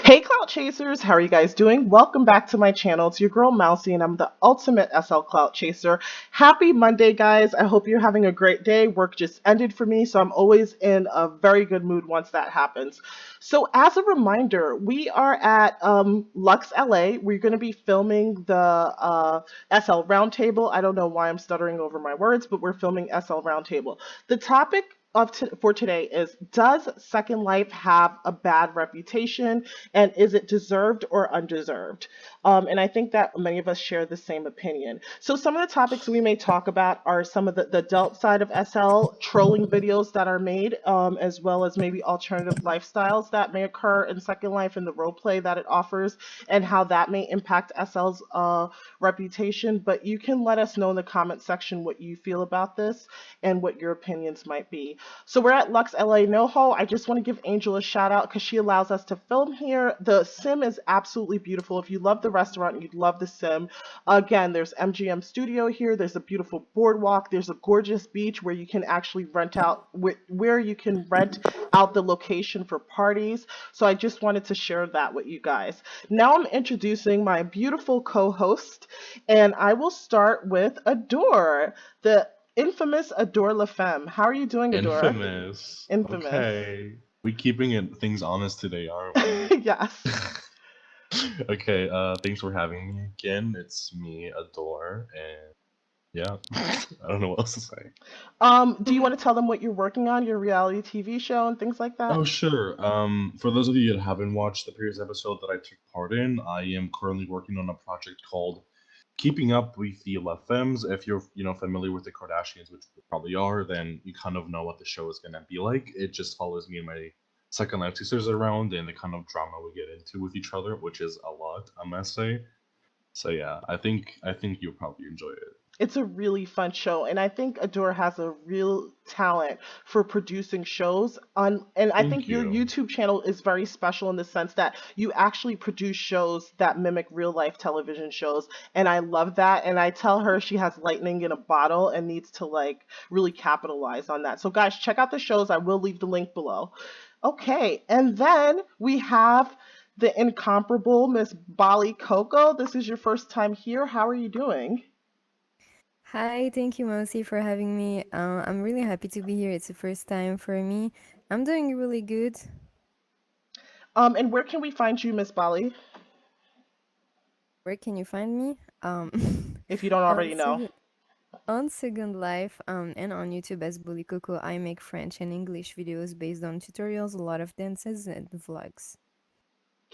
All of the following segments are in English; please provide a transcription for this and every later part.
Hey Clout Chasers, how are you guys doing? Welcome back to my channel. It's your girl Mousy and I'm the ultimate SL Clout Chaser. Happy Monday guys. I hope you're having a great day. Work just ended for me, so I'm always in a very good mood once that happens. So as a reminder, we are at Luxe LA. We're going to be filming the SL Roundtable. I don't know why I'm stuttering over my words, but we're filming SL Roundtable. The topic for today is, does Second Life have a bad reputation, and is it deserved or undeserved? And I think that many of us share the same opinion. So some of the topics we may talk about are some of the adult side of SL, trolling videos that are made, as well as maybe alternative lifestyles that may occur in Second Life and the role play that it offers, and how that may impact SL's reputation. But you can let us know in the comment section what you feel about this and what your opinions might be. So we're at Luxe LA NoHo. I just want to give Angel a shout out because she allows us to film here. The sim is absolutely beautiful. If you love the restaurant, you'd love the sim. Again, there's MGM Studio here. There's a beautiful boardwalk. There's a gorgeous beach where you can actually rent out where you can rent out the location for parties. So I just wanted to share that with you guys. Now I'm introducing my beautiful co-host, and I will start with Adore, the infamous Adore La Femme. How are you doing, Adore? Infamous. Infamous. Okay. We keeping things honest today, aren't we? Yes. Okay, thanks for having me again. It's me, Adore, and yeah, I don't know what else to say. Do you want to tell them what you're working on, your reality TV show and things like that? Oh, sure. For those of you that haven't watched the previous episode that I took part in, I am currently working on a project called Keeping Up with the La Femmes. If you're, familiar with the Kardashians, which you probably are, then you kind of know what the show is gonna be like. It just follows me and my second life sisters around and the kind of drama we get into with each other, which is a lot, I must say. So yeah, I think you'll probably enjoy it. It's a really fun show, and I think Adore has a real talent for producing shows on, and I think Thank your you. YouTube channel is very special in the sense that you actually produce shows that mimic real life television shows, and I love that. And I tell her she has lightning in a bottle and needs to like really capitalize on that. So guys, check out the shows. I will leave the link below. Okay, and then we have the incomparable Miss Bolly Coco. This is your first time here. How are you doing? Hi, thank you, Mousy, for having me. I'm really happy to be here. It's the first time for me. I'm doing really good. And where can we find you, Miss Bali, Where can you find me? if you don't On already know? Second, on Second Life, and on YouTube as Bolly Coco, I make French and English videos based on tutorials, a lot of dances, and vlogs.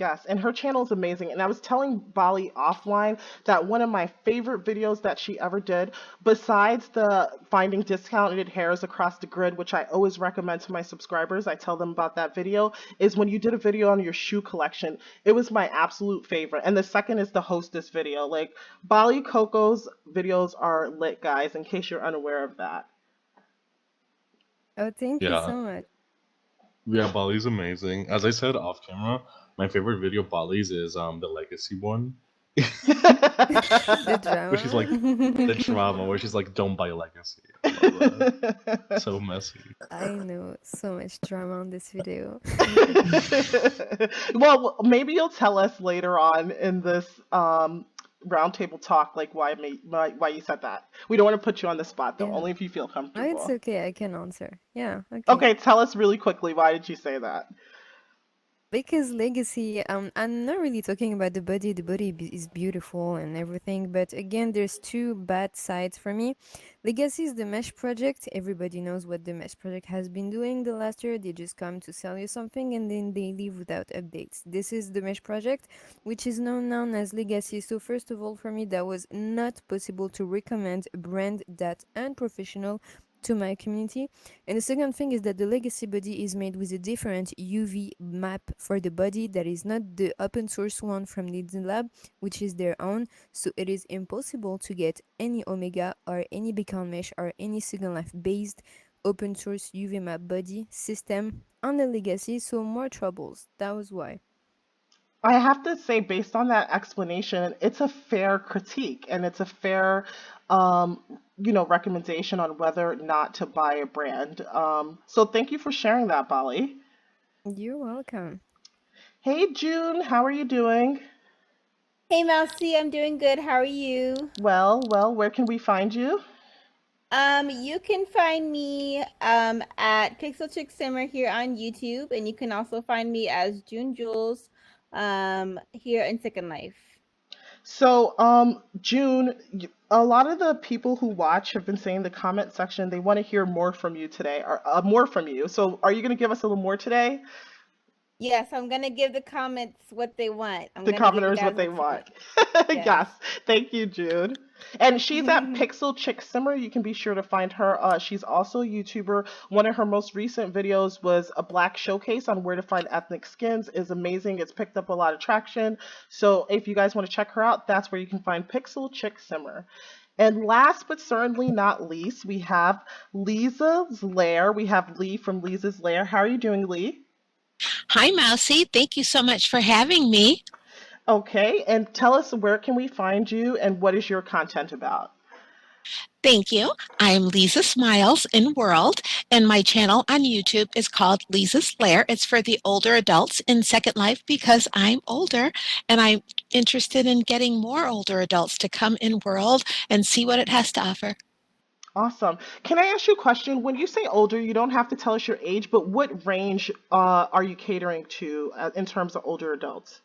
Yes, and her channel is amazing. And I was telling Bali offline that one of my favorite videos that she ever did, besides the finding discounted hairs across the grid, which I always recommend to my subscribers, I tell them about that video, is when you did a video on your shoe collection. It was my absolute favorite. And the second is the hostess video. Like, Bali Coco's videos are lit, guys, in case you're unaware of that. Oh, thank you Yeah, so much. yeah, Bali's amazing. As I said off camera, my favorite video of Bali's is the legacy one. The Where she's like drama. the drama where she's like, don't buy legacy. I love that. So messy. I know so much drama on this video. Well, maybe you'll tell us later on in this roundtable talk, like why you said that. We don't want to put you on the spot though, Yeah. only if you feel Oh, it's comfortable. okay. I can answer. Yeah, okay. Okay, tell us really quickly, why did you say that? Because legacy, I'm not really talking about the body. The body is beautiful and everything, but again, there's two bad sides for me. Legacy is the mesh project. Everybody knows what the mesh project has been doing the last year. They just come to sell you something and then they leave without updates. This is the mesh project, which is known as legacy. So first of all, for me, that was not possible to recommend a brand that unprofessional to my community. And the second thing is that the legacy body is made with a different UV map for the body that is not the open source one from Leezah Lab, which is their own. So it is impossible to get any Omega or any Beacon Mesh or any Second Life based open source UV map body system on the legacy. So more troubles. That was why. I have to say, based on that explanation, it's a fair critique and it's a fair, um, recommendation on whether or not to buy a brand. So thank you for sharing that, Bali. You're welcome. Hey June, how are you doing? Hey Mousy, I'm doing good. How are you? Well, where can we find you? You can find me at Pixel Chick Simmer here on YouTube, and you can also find me as June Jules here in Second Life. So, June, a lot of the people who watch have been saying in the comment section they want to hear more from you today, or more from you. So, are you going to give us a little more today? Yes, I'm gonna give the comments what they want. I'm The gonna give you commenters what guys they what you want. want. Yes. Yes, thank you, Jude. And she's at Pixel Chick Simmer. You can be sure to find her. She's also a YouTuber. One of her most recent videos was a black showcase on where to find ethnic skins. Is amazing. It's picked up a lot of traction. So if you guys want to check her out, that's where you can find Pixel Chick Simmer. And last but certainly not least, we have Leezah's Lair. We have Lee from Leezah's Lair. How are you doing, Lee? Hi, Mousy. Thank you so much for having me. Okay, and tell us where can we find you and what is your content about? Thank you. I'm Leezah Smiles in World, and my channel on YouTube is called Leezah's Lair. It's for the older adults in Second Life because I'm older and I'm interested in getting more older adults to come in World and see what it has to offer. Awesome. Can I ask you a question? When you say older, you don't have to tell us your age, but what range are you catering to in terms of older adults?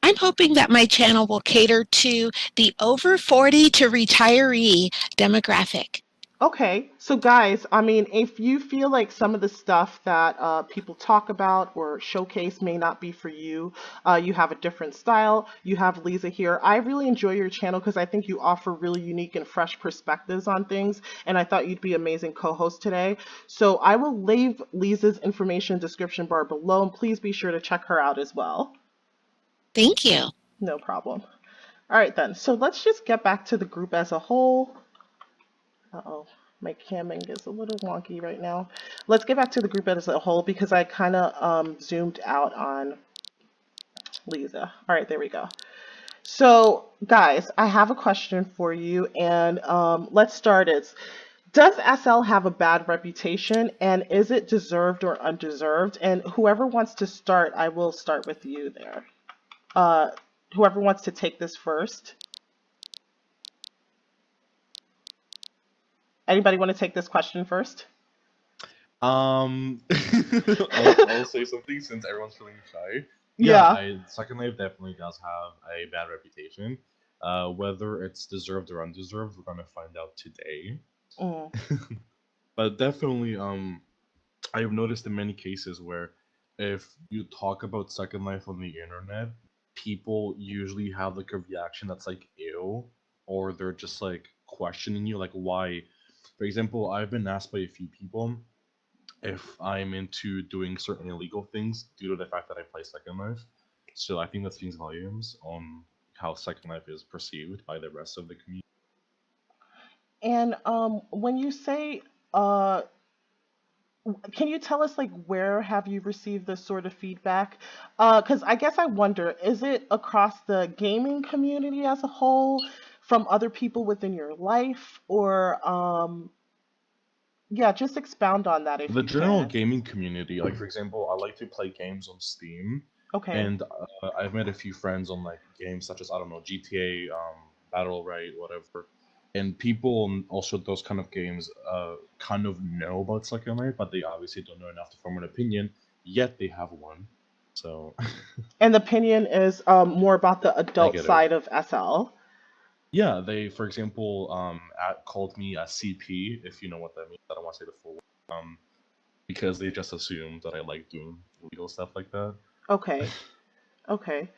I'm hoping that my channel will cater to the over 40 to retiree demographic. Okay, so guys, I mean, if you feel like some of the stuff that people talk about or showcase may not be for you, you have a different style, you have Leezah here. I really enjoy your channel because I think you offer really unique and fresh perspectives on things, and I thought you'd be an amazing co-host today. So I will leave Leezah's information description bar below, and please be sure to check her out as well. Thank you. No problem. All right then, so let's just get back to the group as a whole. Uh-oh, my camming is a little wonky right now. Let's get back to the group as a whole because I kind of zoomed out on Leezah. All right, there we go. So, guys, I have a question for you, and let's start it. Does SL have a bad reputation, and is it deserved or undeserved? And whoever wants to start, I will start with you there. Uh, whoever wants to take this first. Anybody want to take this question first? I'll say something since everyone's feeling shy. Yeah, Yeah. Second Life definitely does have a bad reputation. Whether it's deserved or undeserved, we're gonna find out today. Mm. But definitely, I've noticed in many cases where if you talk about Second Life on the internet, people usually have like a reaction that's like ew, or they're just like questioning you, like why. For example, I've been asked by a few people if I'm into doing certain illegal things due to the fact that I play Second Life. So I think that speaks volumes on how Second Life is perceived by the rest of the community. And when you say, uh, can you tell us like where have you received this sort of feedback? Because I guess I wonder, is it across the gaming community as a whole, from other people within your life, or yeah, just expound on that if The you general can. gaming community, like for example, I like to play games on Steam, Okay. and I've met a few friends on like games such as I don't know GTA, Battle Right, whatever. And people also those kind of games kind of know about Second Life, but they obviously don't know enough to form an opinion. Yet they have one, so And the opinion is more about the adult negative. side of SL. Yeah, they, for example, called me a CP, if you know what that means. I don't want to say the full word. Because they just assumed that I like doing illegal stuff like that. Okay. Okay.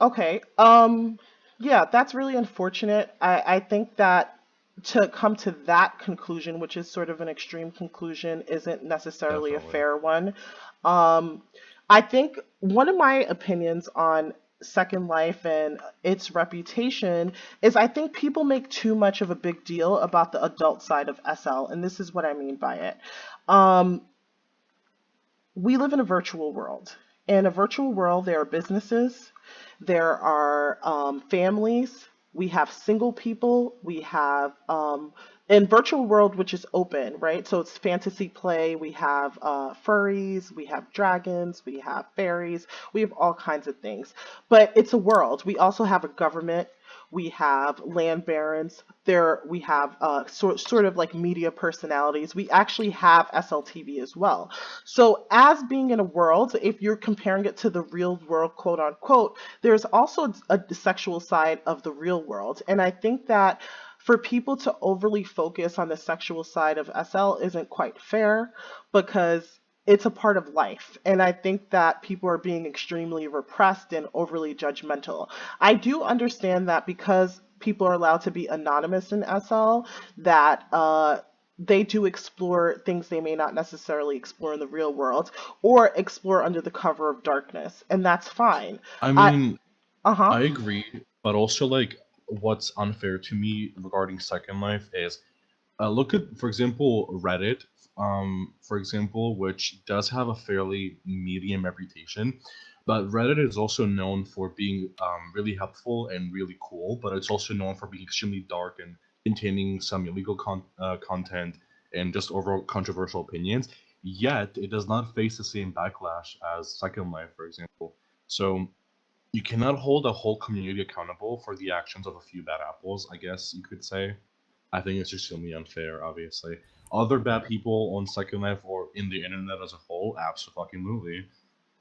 Okay. Yeah, that's really unfortunate. I think that to come to that conclusion, which is sort of an extreme conclusion, isn't necessarily a Definitely. fair one. Um, I think one of my opinions on Second Life and its reputation is I think people make too much of a big deal about the adult side of SL, and this is what I mean by it. Um, we live in a virtual world. In a virtual world, there are businesses, there are families, we have single people, we have in virtual world, which is open, right? So it's fantasy play. We have furries, we have dragons, we have fairies, we have all kinds of things. But it's a world. We also have a government. We have land barons. There we have sort of like media personalities. We actually have SLTV as well. So as being in a world, if you're comparing it to the real world, quote unquote, there's also a sexual side of the real world, and I think that for people to overly focus on the sexual side of SL isn't quite fair because it's a part of life. And I think that people are being extremely repressed and overly judgmental. I do understand that because people are allowed to be anonymous in SL, that they do explore things they may not necessarily explore in the real world or explore under the cover of darkness. And that's fine. I I, mean, uh huh. I agree, but also like what's unfair to me regarding Second Life is look at, for example, Reddit, for example, which does have a fairly medium reputation, but Reddit is also known for being really helpful and really cool, but it's also known for being extremely dark and containing some illegal content and just overall controversial opinions. Yet, it does not face the same backlash as Second Life, for example. So you cannot hold a whole community accountable for the actions of a few bad apples, I guess you could say. I think it's extremely unfair, obviously. Other bad people on Second Life or in the internet as a whole, absolutely.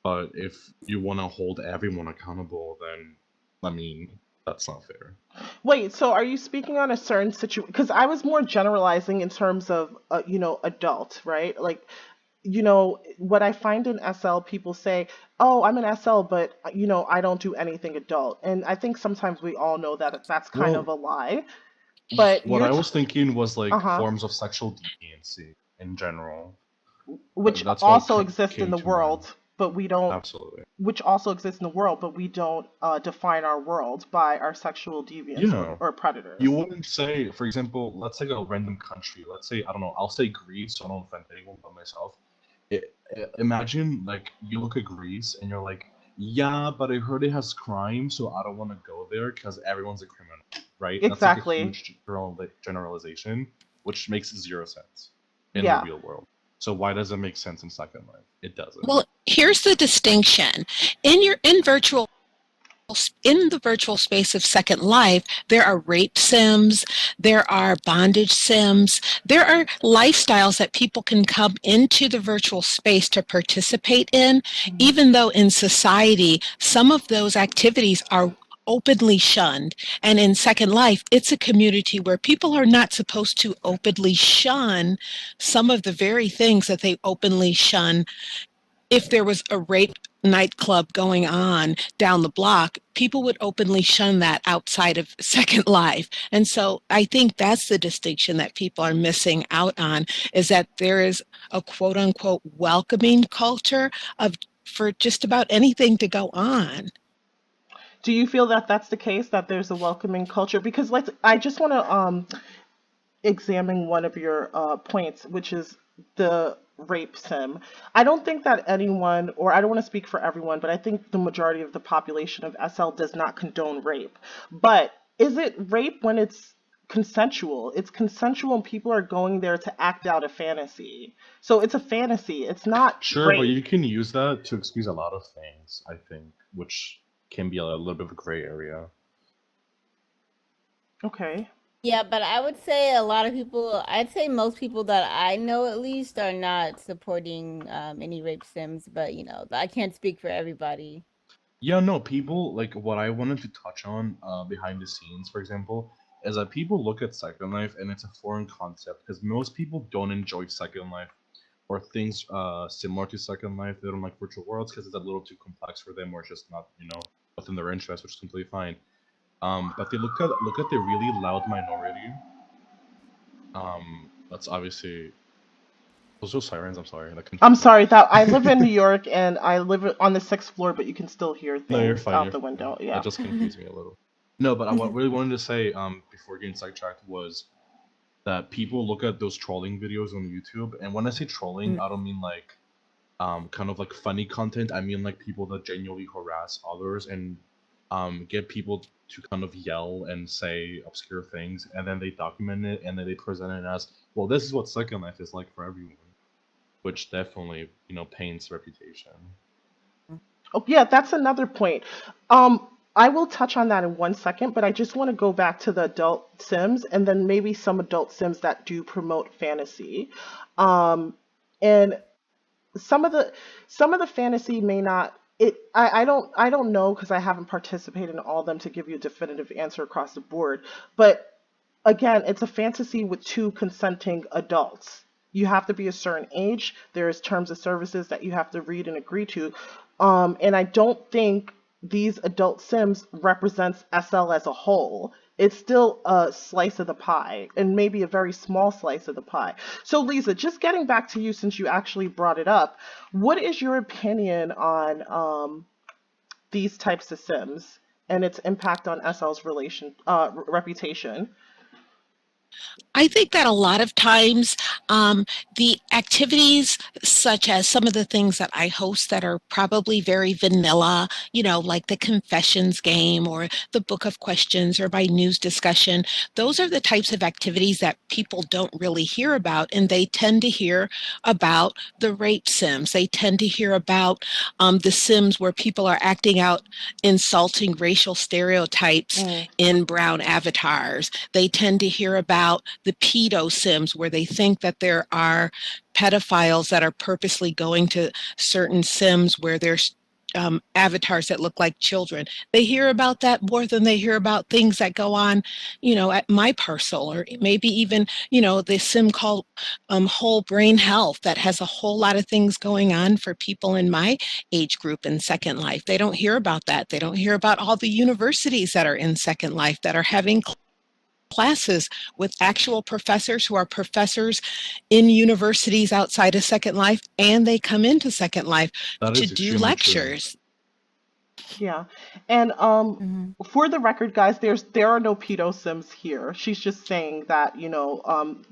But if you want to hold everyone accountable, then, I mean, that's not fair. Wait, so are you speaking on a certain situation? Because I was more generalizing in terms of, adult, right? Like, what I find in SL, people say, "Oh, I'm an SL, but I don't do anything adult." And I think sometimes we all know that that's kind of Well, a lie. But what I was thinking was like uh-huh, forms of sexual deviancy in general. which That's what also exists in came the to mind. world, but we don't. Absolutely. Which also exists in the world, but we don't define our world by our sexual deviants or, Yeah. or You predators. wouldn't say, for example, let's take a random country. Let's say, I don't know, I'll say Greece, so I don't offend anyone but myself. Imagine, like, you look at Greece and you're like, yeah, but I heard it has crime, so I don't want to go there because everyone's a criminal, right? That's like a Exactly. huge generalization, which makes zero sense in the Yeah. real world. So why does it make sense in Second Life? It doesn't. Well, here's the distinction. In the virtual space of Second Life, there are rape sims, there are bondage sims, there are lifestyles that people can come into the virtual space to participate in, Mhm. even though in society, some of those activities are openly shunned. And in Second Life, it's a community where people are not supposed to openly shun some of the very things that they openly shun. If there was a rape nightclub going on down the block, people would openly shun that outside of Second Life. And so I think that's the distinction that people are missing out on, is that there is a quote unquote welcoming culture of for just about anything to go on. Do you feel that that's the case, that there's a welcoming culture? Because I just want to examine one of your points, which is the rape sim. I don't think that anyone, or I don't want to speak for everyone, but I think the majority of the population of SL does not condone rape. But is it rape when it's consensual? It's consensual and people are going there to act out a fantasy. So it's a fantasy. It's not Sure, but rape. you can use that to excuse a lot of things, I think, which can be a little bit of a gray area. Okay. Yeah, but I would say a lot of people, I'd say most people that I know at least are not supporting any rape sims, but I can't speak for everybody. Yeah, no, people like what I wanted to touch on behind the scenes, for example, is that people look at Second Life and it's a foreign concept because most people don't enjoy Second Life or things similar to Second Life. They don't like virtual worlds because it's a little too complex for them or it's just not, within their interest, which is completely fine. But they look at the really loud minority. That's obviously those are sirens. I'm sorry, that I'm confused me. sorry that I live in New York and I live on the sixth floor, but you can still hear No, you're things fine. out You're the fine. window. That Yeah. just confused me a little. No, but really wanted to say before getting sidetracked was that people look at those trolling videos on YouTube, and when I say trolling, I don't mean like kind of like funny content. I mean like people that genuinely harass others and get people to kind of yell and say obscure things, and then they document it, and then they present it as, well, this is what Second Life is like for everyone, which definitely, paints reputation. Oh, yeah, that's another point. I will touch on that in 1 second, but I just want to go back to the adult Sims and then maybe some adult Sims that do promote fantasy. Um, and some of the fantasy may not I don't know because I haven't participated in all of them to give you a definitive answer across the board. But again, it's a fantasy with two consenting adults. You have to be a certain age. There's terms of services that you have to read and agree to. And I don't think these adult Sims represents SL as a whole. It's still a slice of the pie, and maybe a very small slice of the pie. So, Leezah, just getting back to you since you actually brought it up, what is your opinion on these types of Sims and its impact on SL's reputation? I think that a lot of times the activities, such as some of the things that I host that are probably very vanilla, like the confessions game or the book of questions or my news discussion, those are the types of activities that people don't really hear about. And they tend to hear about the rape Sims. They tend to hear about the Sims where people are acting out insulting racial stereotypes Mm, in brown avatars. They tend to hear about the pedo Sims where they think that there are pedophiles that are purposely going to certain Sims where there's avatars that look like children. They hear about that more than they hear about things that go on, at my parcel, or maybe even, the Sim called Whole Brain Health that has a whole lot of things going on for people in my age group in Second Life. They don't hear about that. They don't hear about all the universities that are in Second Life that are having classes with actual professors who are professors in universities outside of Second Life, and they come into Second Life That to is do extremely true. lectures. yeah. And Mhm. for the record, guys, there are no pedo Sims here. She's just saying that,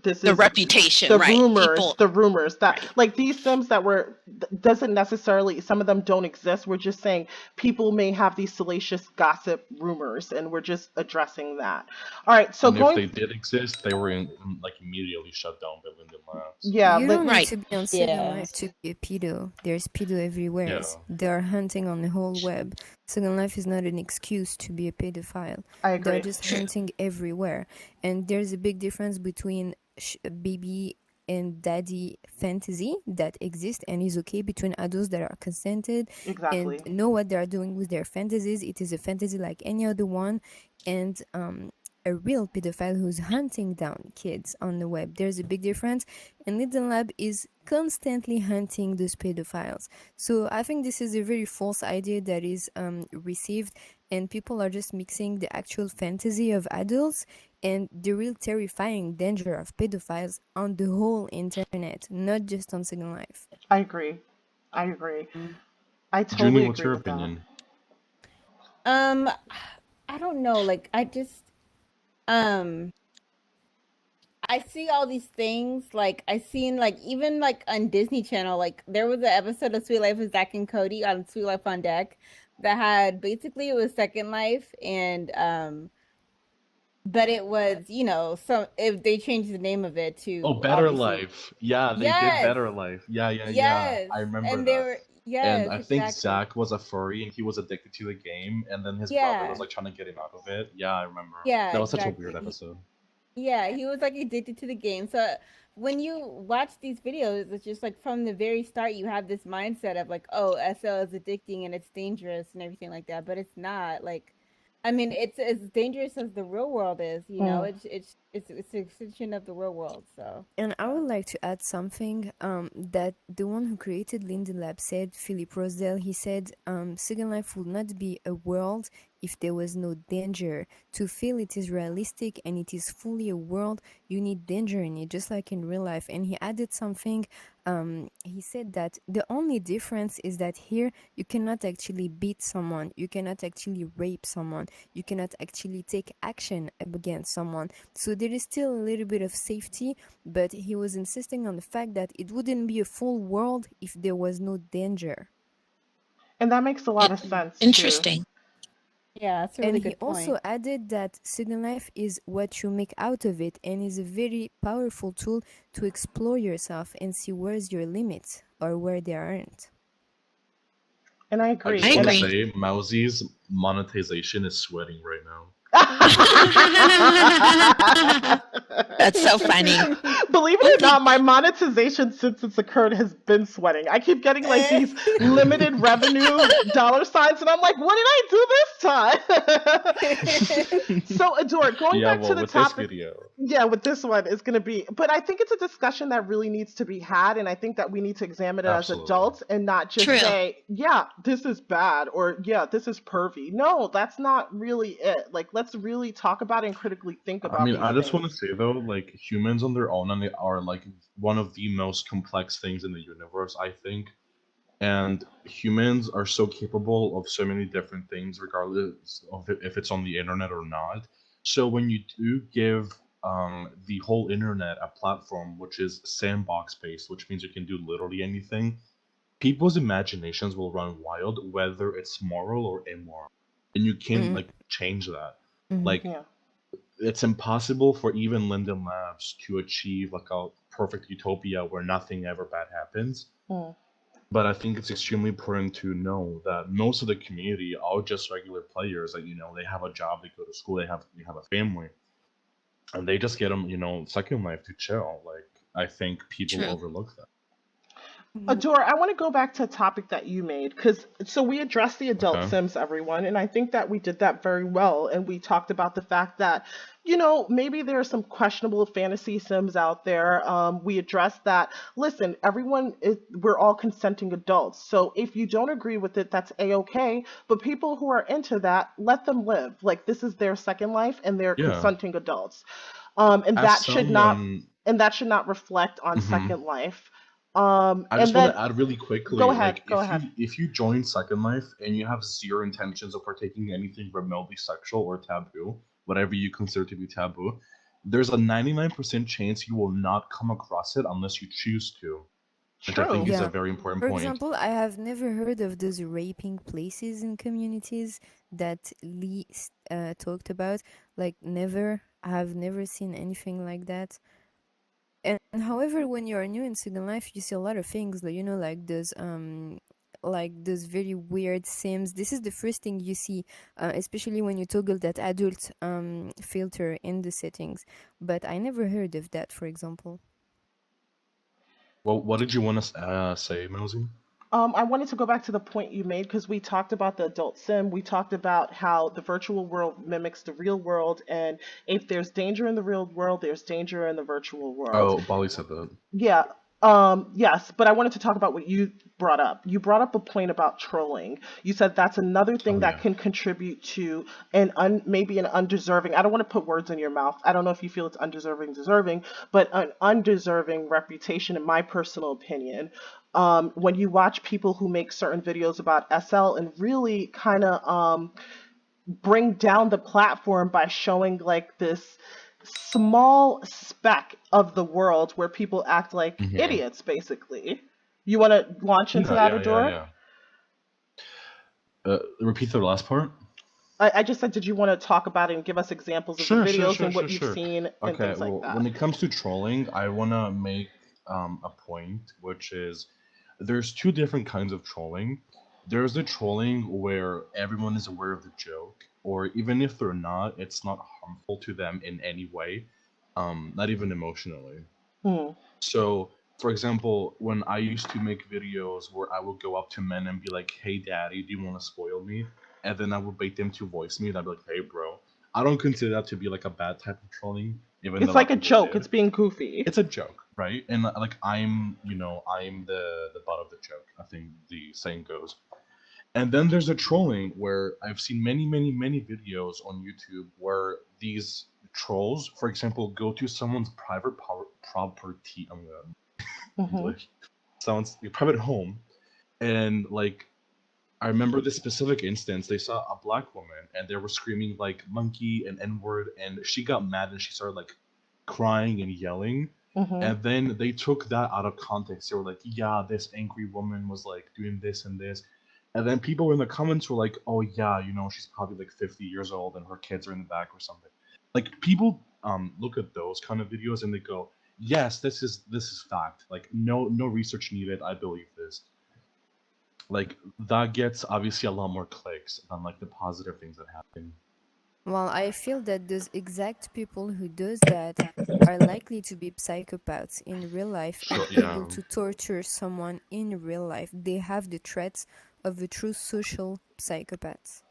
this The is reputation, right? People, the rumors that right? like these Sims that were doesn't necessarily, some of them don't exist. We're just saying people may have these salacious gossip rumors, and we're just addressing that. All right, so And if going, they did exist, they were immediately shut down by Linden Labs. yeah, You don't need Right. to be on Second Yeah. Life to be a pedo. There's pedo everywhere. Yeah. They are hunting on the whole web. Second Life is not an excuse to be a pedophile. I They're agree. just hunting everywhere. And there's a big difference between baby and daddy fantasy that exists and is okay between adults that are consented and Exactly. know what they are doing with their fantasies. It is a fantasy like any other one. And a real pedophile who's hunting down kids on the web. There's a big difference, and Little Lab is constantly hunting those pedophiles. So I think this is a very false idea that is received, and people are just mixing the actual fantasy of adults and the real terrifying danger of pedophiles on the whole internet, not just on Second Life. I agree. I agree. Mm. I Junie, totally what's agree your with that. opinion? I don't know. Like, I just, um, I see all these things. Like, I seen, like, even like on Disney Channel, like there was an episode of Sweet Life with Zach and Cody on Sweet Life on Deck that had basically, it was Second Life, and but it was, some, if they changed the name of it Oh, to Better obviously, Life. Yeah, they did yes, Better Life. Yeah, yeah, yeah. yes, I remember and they that. were, And yes, I think exactly, Zach was a furry and he was addicted to the game, and then his brother was yeah, like trying to get him out of it. Yeah, I remember. yeah, That was such a weird exactly. episode. Yeah, he was like addicted to the game. So when you watch these videos, it's just like from the very start, you have this mindset of like, oh, SL is addicting and it's dangerous and everything like that. But it's not. Like, I mean, it's as dangerous as the real world is. Mm. It's an extension of the real world. So And I would like to add something that the one who created Linden Lab said, Philip Rosedale, he said, Second Life would not be a world if there was no danger. To feel it is realistic and it is fully a world, you need danger in it, just like in real life. And he added something, he said that the only difference is that here you cannot actually beat someone, you cannot actually rape someone, you cannot actually take action against someone. So there is still a little bit of safety, but he was insisting on the fact that it wouldn't be a full world if there was no danger. And that makes a lot of sense too. Interesting. Yeah, that's a And really he good also point. added that Second Life is what you make out of it and is a very powerful tool to explore yourself and see where's your limits or where they aren't. And I I agree. just I want to And agree. say, Mousie's monetization is sweating right now. That's so funny. believe it or Okay. not, my monetization since it's occurred has been sweating. I keep getting like these limited revenue dollar signs, and I'm like, what did I do this time? So, Adore, going Yeah, back to well, the with this topic, video. yeah, with this one, it's going to be, but I think it's a discussion that really needs to be had. And I think that we need to examine it as Absolutely. adults and not just True. say, yeah, this is bad or yeah, this is pervy. No, that's not really it. Like, let's really talk about it and critically think I about mean, these I just want to things. say though, like humans on their own and they are like one of the most complex things in the universe, I think. And humans are so capable of so many different things, regardless of if it's on the internet or not. So when you do give the whole internet a platform which is sandbox based, which means you can do literally anything, people's imaginations will run wild, whether it's moral or immoral, and you can't Mm-hmm. like change that. Mm-hmm. Like Yeah. it's impossible for even Linden Labs to achieve like a perfect utopia where nothing ever bad happens. Mm. But I think it's extremely important to know that most of the community are just regular players. That they have a job, they go to school, they have a family, and they just get them, Second Life to chill. Like I think people True. overlook that. Adora, I want to go back to a topic that you made because so we addressed the adult Okay. Sims, everyone, and I think that we did that very well. And we talked about the fact that, maybe there are some questionable fantasy Sims out there. We addressed that. Listen, we're all consenting adults. So if you don't agree with it, that's a-okay. But people who are into that, let them live. Like this is their second life, and they're Yeah. consenting adults. And As that should not someone, and that should not reflect on Mhm. Second Life. I And just want then to add really go quickly, ahead, like go if ahead. you join Second Life and you have zero intentions of partaking in anything remotely sexual or taboo, whatever you consider to be taboo, there's a 99% chance you will not come across it unless you choose to, which I think True. is a Yeah. very important For point. example, I have never heard of those raping places in communities that Lee talked about. Like, never. I have never seen anything like that. And however, when you're new in Second Life, you see a lot of things, like, like those very weird sims. This is the first thing you see, especially when you toggle that adult filter in the settings. But I never heard of that, for example. Well, what did you want to say, Mosey? I wanted to go back to the point you made because we talked about the adult sim. We talked about how the virtual world mimics the real world, and if there's danger in the real world, there's danger in the virtual world. Oh, Bolly said that. Yeah. Yes, but I wanted to talk about what you brought up. You brought up a point about trolling. You said that's another thing Oh that yeah. can contribute to maybe an undeserving. I don't want to put words in your mouth. I don't know if you feel it's undeserving, deserving, but an undeserving reputation, in my personal opinion. When you watch people who make certain videos about SL and really kind of bring down the platform by showing like this small speck of the world where people act like Hmm. idiots, basically. You want to launch into Yeah, that, yeah, yeah, Adora? yeah. Repeat the last part. I just said, did you want to talk about it and give us examples of the Sure, sure, videos sure, and sure, what you've sure. seen and Okay, things like well, that? when it comes to trolling, I want to make a point, which is there's two different kinds of trolling. There's the trolling where everyone is aware of the joke, or even if they're not, it's not harmful to them in any way, not even emotionally. Hmm. So, for example, when I used to make videos where I would go up to men and be like, "Hey, daddy, do you want to spoil me?" And then I would bait them to voice me, and I'd be like, "Hey, bro." I don't consider that to be like a bad type of trolling, even though It's a lot like of a people joke. did. It's being goofy. It's a joke, right? And like I'm the butt of the joke. I think the saying goes. And then there's a trolling where I've seen many, many, many videos on YouTube where these trolls, for example, go to someone's private property. I'm gonna Hmm. English. Someone's private home, and like I remember this specific instance. They saw a black woman, and they were screaming like monkey and N word, and she got mad and she started like crying and yelling. Hmm. And then they took that out of context. They were like, "Yeah, this angry woman was like doing this and this," And then people in the comments were like, "Oh yeah, she's probably like 50 years old and her kids are in the back or something." Like people look at those kind of videos and they go, "Yes, this is fact. Like no research needed. I believe this." Like that gets obviously a lot more clicks than like the positive things that happen. Well, I feel that those exact people who does that are likely to be psychopaths in real life and Sure, able yeah. to torture someone in real life. They have the traits of a true social psychopath.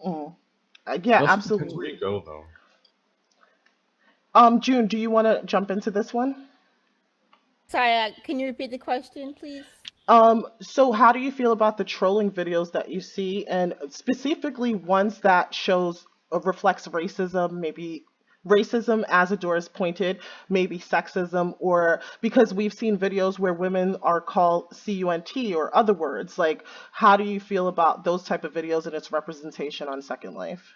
Mm. Yeah, It also depends where you absolutely. go though. June, do you want to jump into this one? Sorry, can you repeat the question, please? So how do you feel about the trolling videos that you see, and specifically ones that shows reflects racism, maybe racism as a door is pointed, maybe sexism, or because we've seen videos where women are called cunt or other words. Like, how do you feel about those type of videos and its representation on Second Life?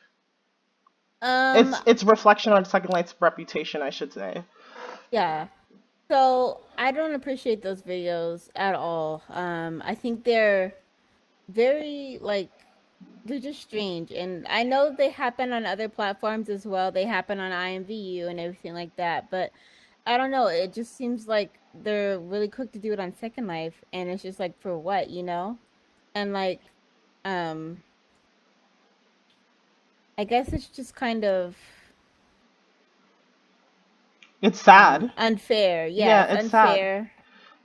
Um, It's reflection on Second Life's reputation, I should say. yeah. So I don't appreciate those videos at all. I think they're very like they're just strange, and I know they happen on other platforms as well. They happen on IMVU and everything like that, but I don't know. It just seems like they're really quick to do it on Second Life, and it's just like for what, you know? And like, um, I guess it's just kind of It's sad. unfair. Yeah, Yeah, it's it's sad unfair.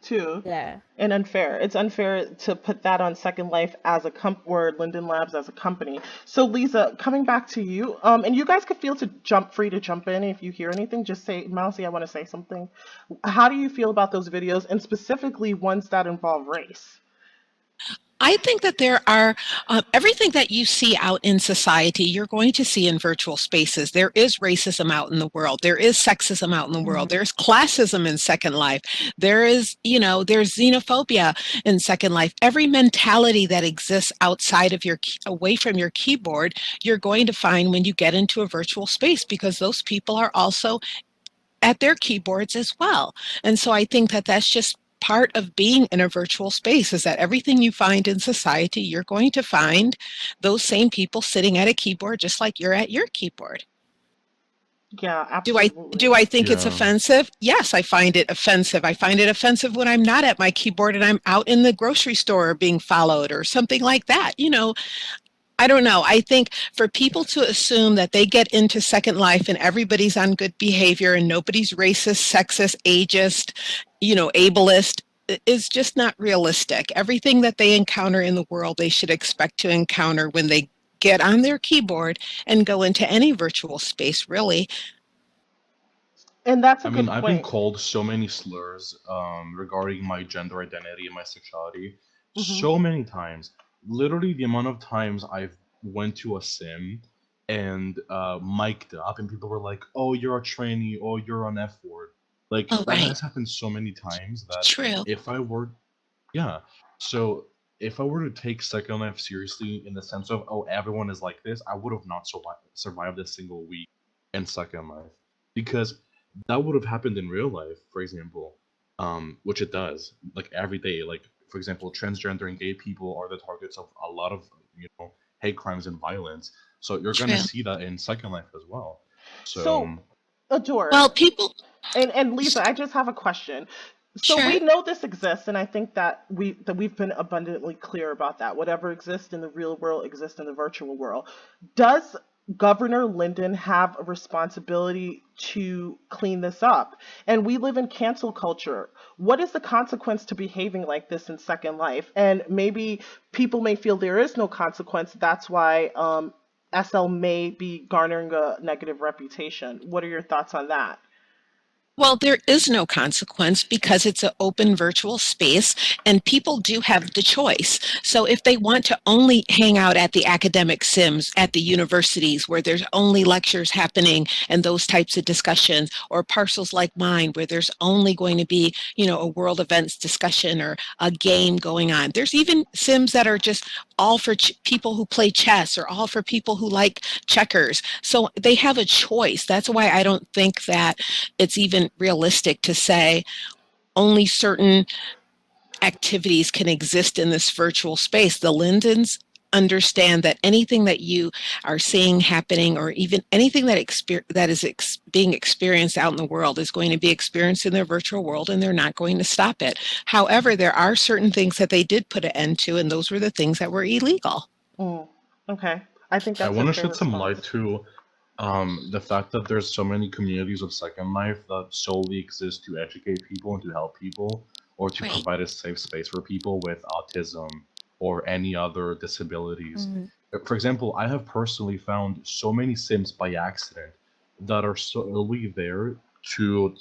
too. Yeah. And unfair. It's unfair to put that on Second Life as a or Linden Labs as a company. So Leezah, coming back to you, and you guys could feel to jump free to jump in if you hear anything. Just say, Mousy, I want to say something. How do you feel about those videos, and specifically ones that involve race? I think that there are everything that you see out in society, you're going to see in virtual spaces. There is racism out in the world. There is sexism out in the world. Mhm. There's classism in Second Life. There is, there's xenophobia in Second Life. Every mentality that exists outside of away from your keyboard, you're going to find when you get into a virtual space because those people are also at their keyboards as well. And so I think that that's just part of being in a virtual space is that everything you find in society, you're going to find those same people sitting at a keyboard just like you're at your keyboard. Yeah, Do I absolutely. think it's Yeah. offensive? Yes, I find it offensive. I find it offensive when I'm not at my keyboard and I'm out in the grocery store being followed or something like that. I don't know. I think for people to assume that they get into Second Life and everybody's on good behavior and nobody's racist, sexist, ageist, ableist is just not realistic. Everything that they encounter in the world, they should expect to encounter when they get on their keyboard and go into any virtual space, really. And that's a I mean, good I've been point. called so many slurs regarding my gender identity and my sexuality Hmm. so many times. Literally, the amount of times I've went to a sim and mic'd up, and people were like, "Oh, you're a tranny," "Oh, you're an F word." Like Oh, that right. has happened so many times that True. if I were, yeah, so if I were to take Second Life seriously in the sense of, oh, everyone is like this, I would have not survived a single week in Second Life because that would have happened in real life, for example, which it does, like every day. Like for example, transgender and gay people are the targets of a lot of hate crimes and violence. So you're gonna True. see that in Second Life as well. So So, Adore, Well, people, and Lisa, I just have a question. So sure. we know this exists, and I think that we've been abundantly clear about that. Whatever exists in the real world exists in the virtual world. Does Governor Linden have a responsibility to clean this up? And we live in cancel culture. What is the consequence to behaving like this in Second Life? And maybe people may feel there is no consequence. That's why SL may be garnering a negative reputation. What are your thoughts on that? Well, there is no consequence because it's an open virtual space and people do have the choice. So if they want to only hang out at the academic sims at the universities where there's only lectures happening and those types of discussions, or parcels like mine where there's only going to be, a world events discussion or a game going on. There's even sims that are just all for people who play chess or all for people who like checkers. So they have a choice. That's why I don't think that it's even realistic to say only certain activities can exist in this virtual space. The Lindens understand that anything that you are seeing happening, or even anything that is being experienced out in the world, is going to be experienced in their virtual world, and they're not going to stop it. However, there are certain things that they did put an end to, and those were the things that were illegal. Mm, okay. I think I that's a want to fair shed some light response. to the fact that there's so many communities of Second Life that solely exist to educate people and to help people, or to Right. provide a safe space for people with autism or any other disabilities. For example, I have personally found so many Sims by accident that are solely there to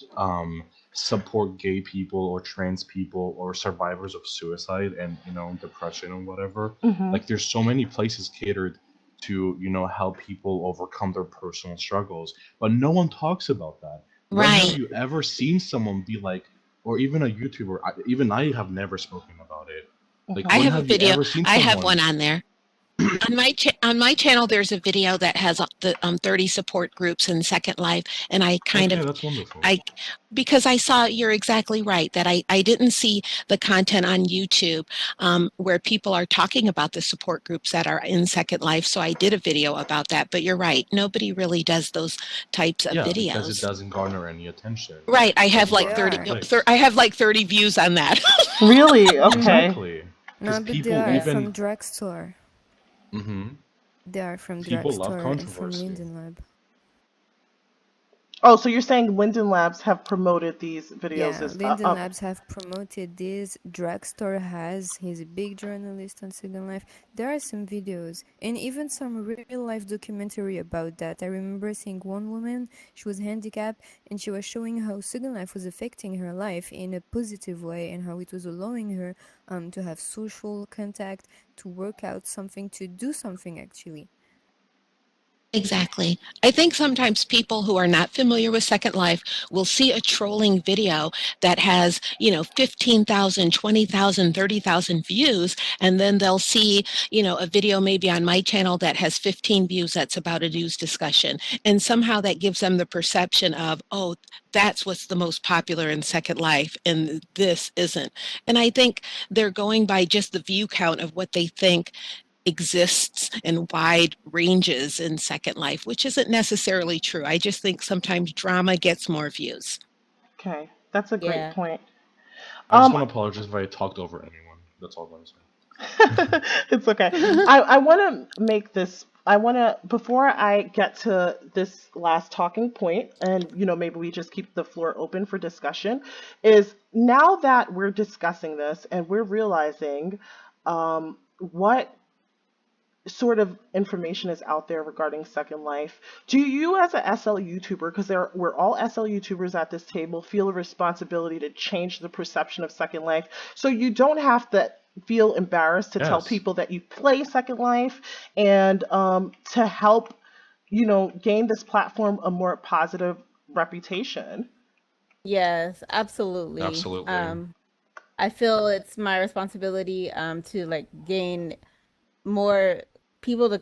support gay people or trans people or survivors of suicide and depression and whatever. Hmm. Like there's so many places catered to help people overcome their personal struggles, but no one talks about that. When have Right. you ever seen someone be like, or even a YouTuber, even I have never spoken about it, like I Hmm. when have a have you video. ever seen I have someone? one on there. On my channel, there's a video that has the 30 support groups in Second Life, and I kind Okay, of that's wonderful. I because I saw, you're exactly right, that I didn't see the content on YouTube where people are talking about the support groups that are in Second Life. So I did a video about that. But you're right, nobody really does those types of Yeah, because it videos. doesn't garner any attention. Right, I It have doesn't But they like garner any 30. are. clicks. I have like 30 views on that. Really? Mm-hmm. Okay. Exactly, because No, but they people are Yeah. from even drugstore. hmm They are from people love drugstore and from controversy. Linden Lab. Oh, so you're saying Linden Labs have promoted these videos Yeah, as Linden Labs have promoted this. Drugstore has. He's a big journalist on Second Life. There are some videos and even some real life documentary about that. I remember seeing one woman, she was handicapped, and she was showing how Second Life was affecting her life in a positive way and how it was allowing her to have social contact, to work out something, to do something actually. Exactly. I think sometimes people who are not familiar with Second Life will see a trolling video that has, 15,000, 20,000, 30,000 views, and then they'll see, a video maybe on my channel that has 15 views that's about a news discussion. And somehow that gives them the perception of, oh, that's what's the most popular in Second Life, and this isn't. And I think they're going by just the view count of what they think exists in wide ranges in Second Life, which isn't necessarily true. I just think sometimes drama gets more views. Okay, that's a great Yeah. point. I just Um, want to apologize if I talked over anyone. That's all I'm going to say. it's okay. I want to make this. I want to, before I get to this last talking point, and maybe we just keep the floor open for discussion. Is now that we're discussing this and we're realizing what sort of information is out there regarding Second Life. Do you, as a SL YouTuber, because we're all SL YouTubers at this table, feel a responsibility to change the perception of Second Life so you don't have to feel embarrassed to tell Yes. people that you play Second Life and to help, gain this platform a more positive reputation? Yes, absolutely. Absolutely. I feel it's my responsibility to like gain more people to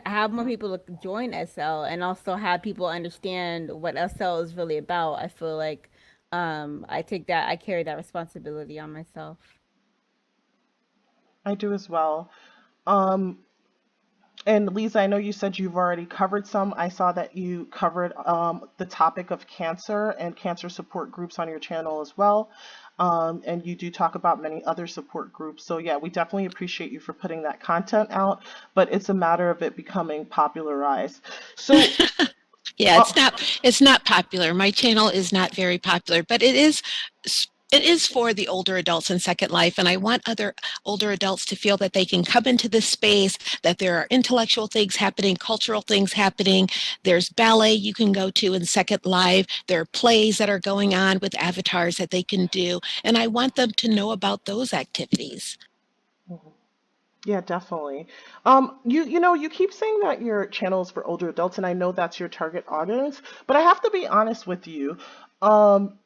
have more people to join SL, and also have people understand what SL is really about. I feel like I carry that responsibility on myself. I do as well. Um, And Leezah, I know you said you've already covered some. I saw that you covered the topic of cancer and cancer support groups on your channel as well. And you do talk about many other support groups. So yeah, we definitely appreciate you for putting that content out, but it's a matter of it becoming popularized. So, Yeah, uh, it's not popular. My channel is not very popular, but it is for the older adults in Second Life, and I want other older adults to feel that they can come into this space, that there are intellectual things happening, cultural things happening. There's ballet you can go to in Second Life. There are plays that are going on with avatars that they can do, and I want them to know about those activities. yeah, definitely. You keep saying that your channel is for older adults, and I know that's your target audience, but I have to be honest with you. I'm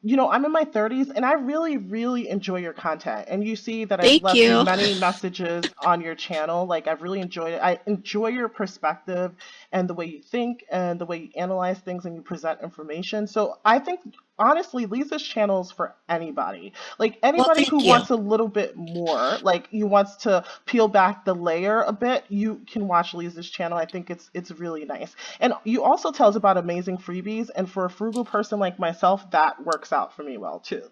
in my 30s, and I really, really enjoy your content. And you see that I've Thank left you you. many messages on your channel. Like I've really enjoyed it. I enjoy your perspective and the way you think and the way you analyze things and you present information. So I think honestly, Lisa's channel is for anybody. Like Well, anybody who thank you. wants a little bit more, like you wants to peel back the layer a bit, you can watch Lisa's channel. I think it's really nice. And you also tells about amazing freebies, and for a frugal person like myself, that works out for me well too.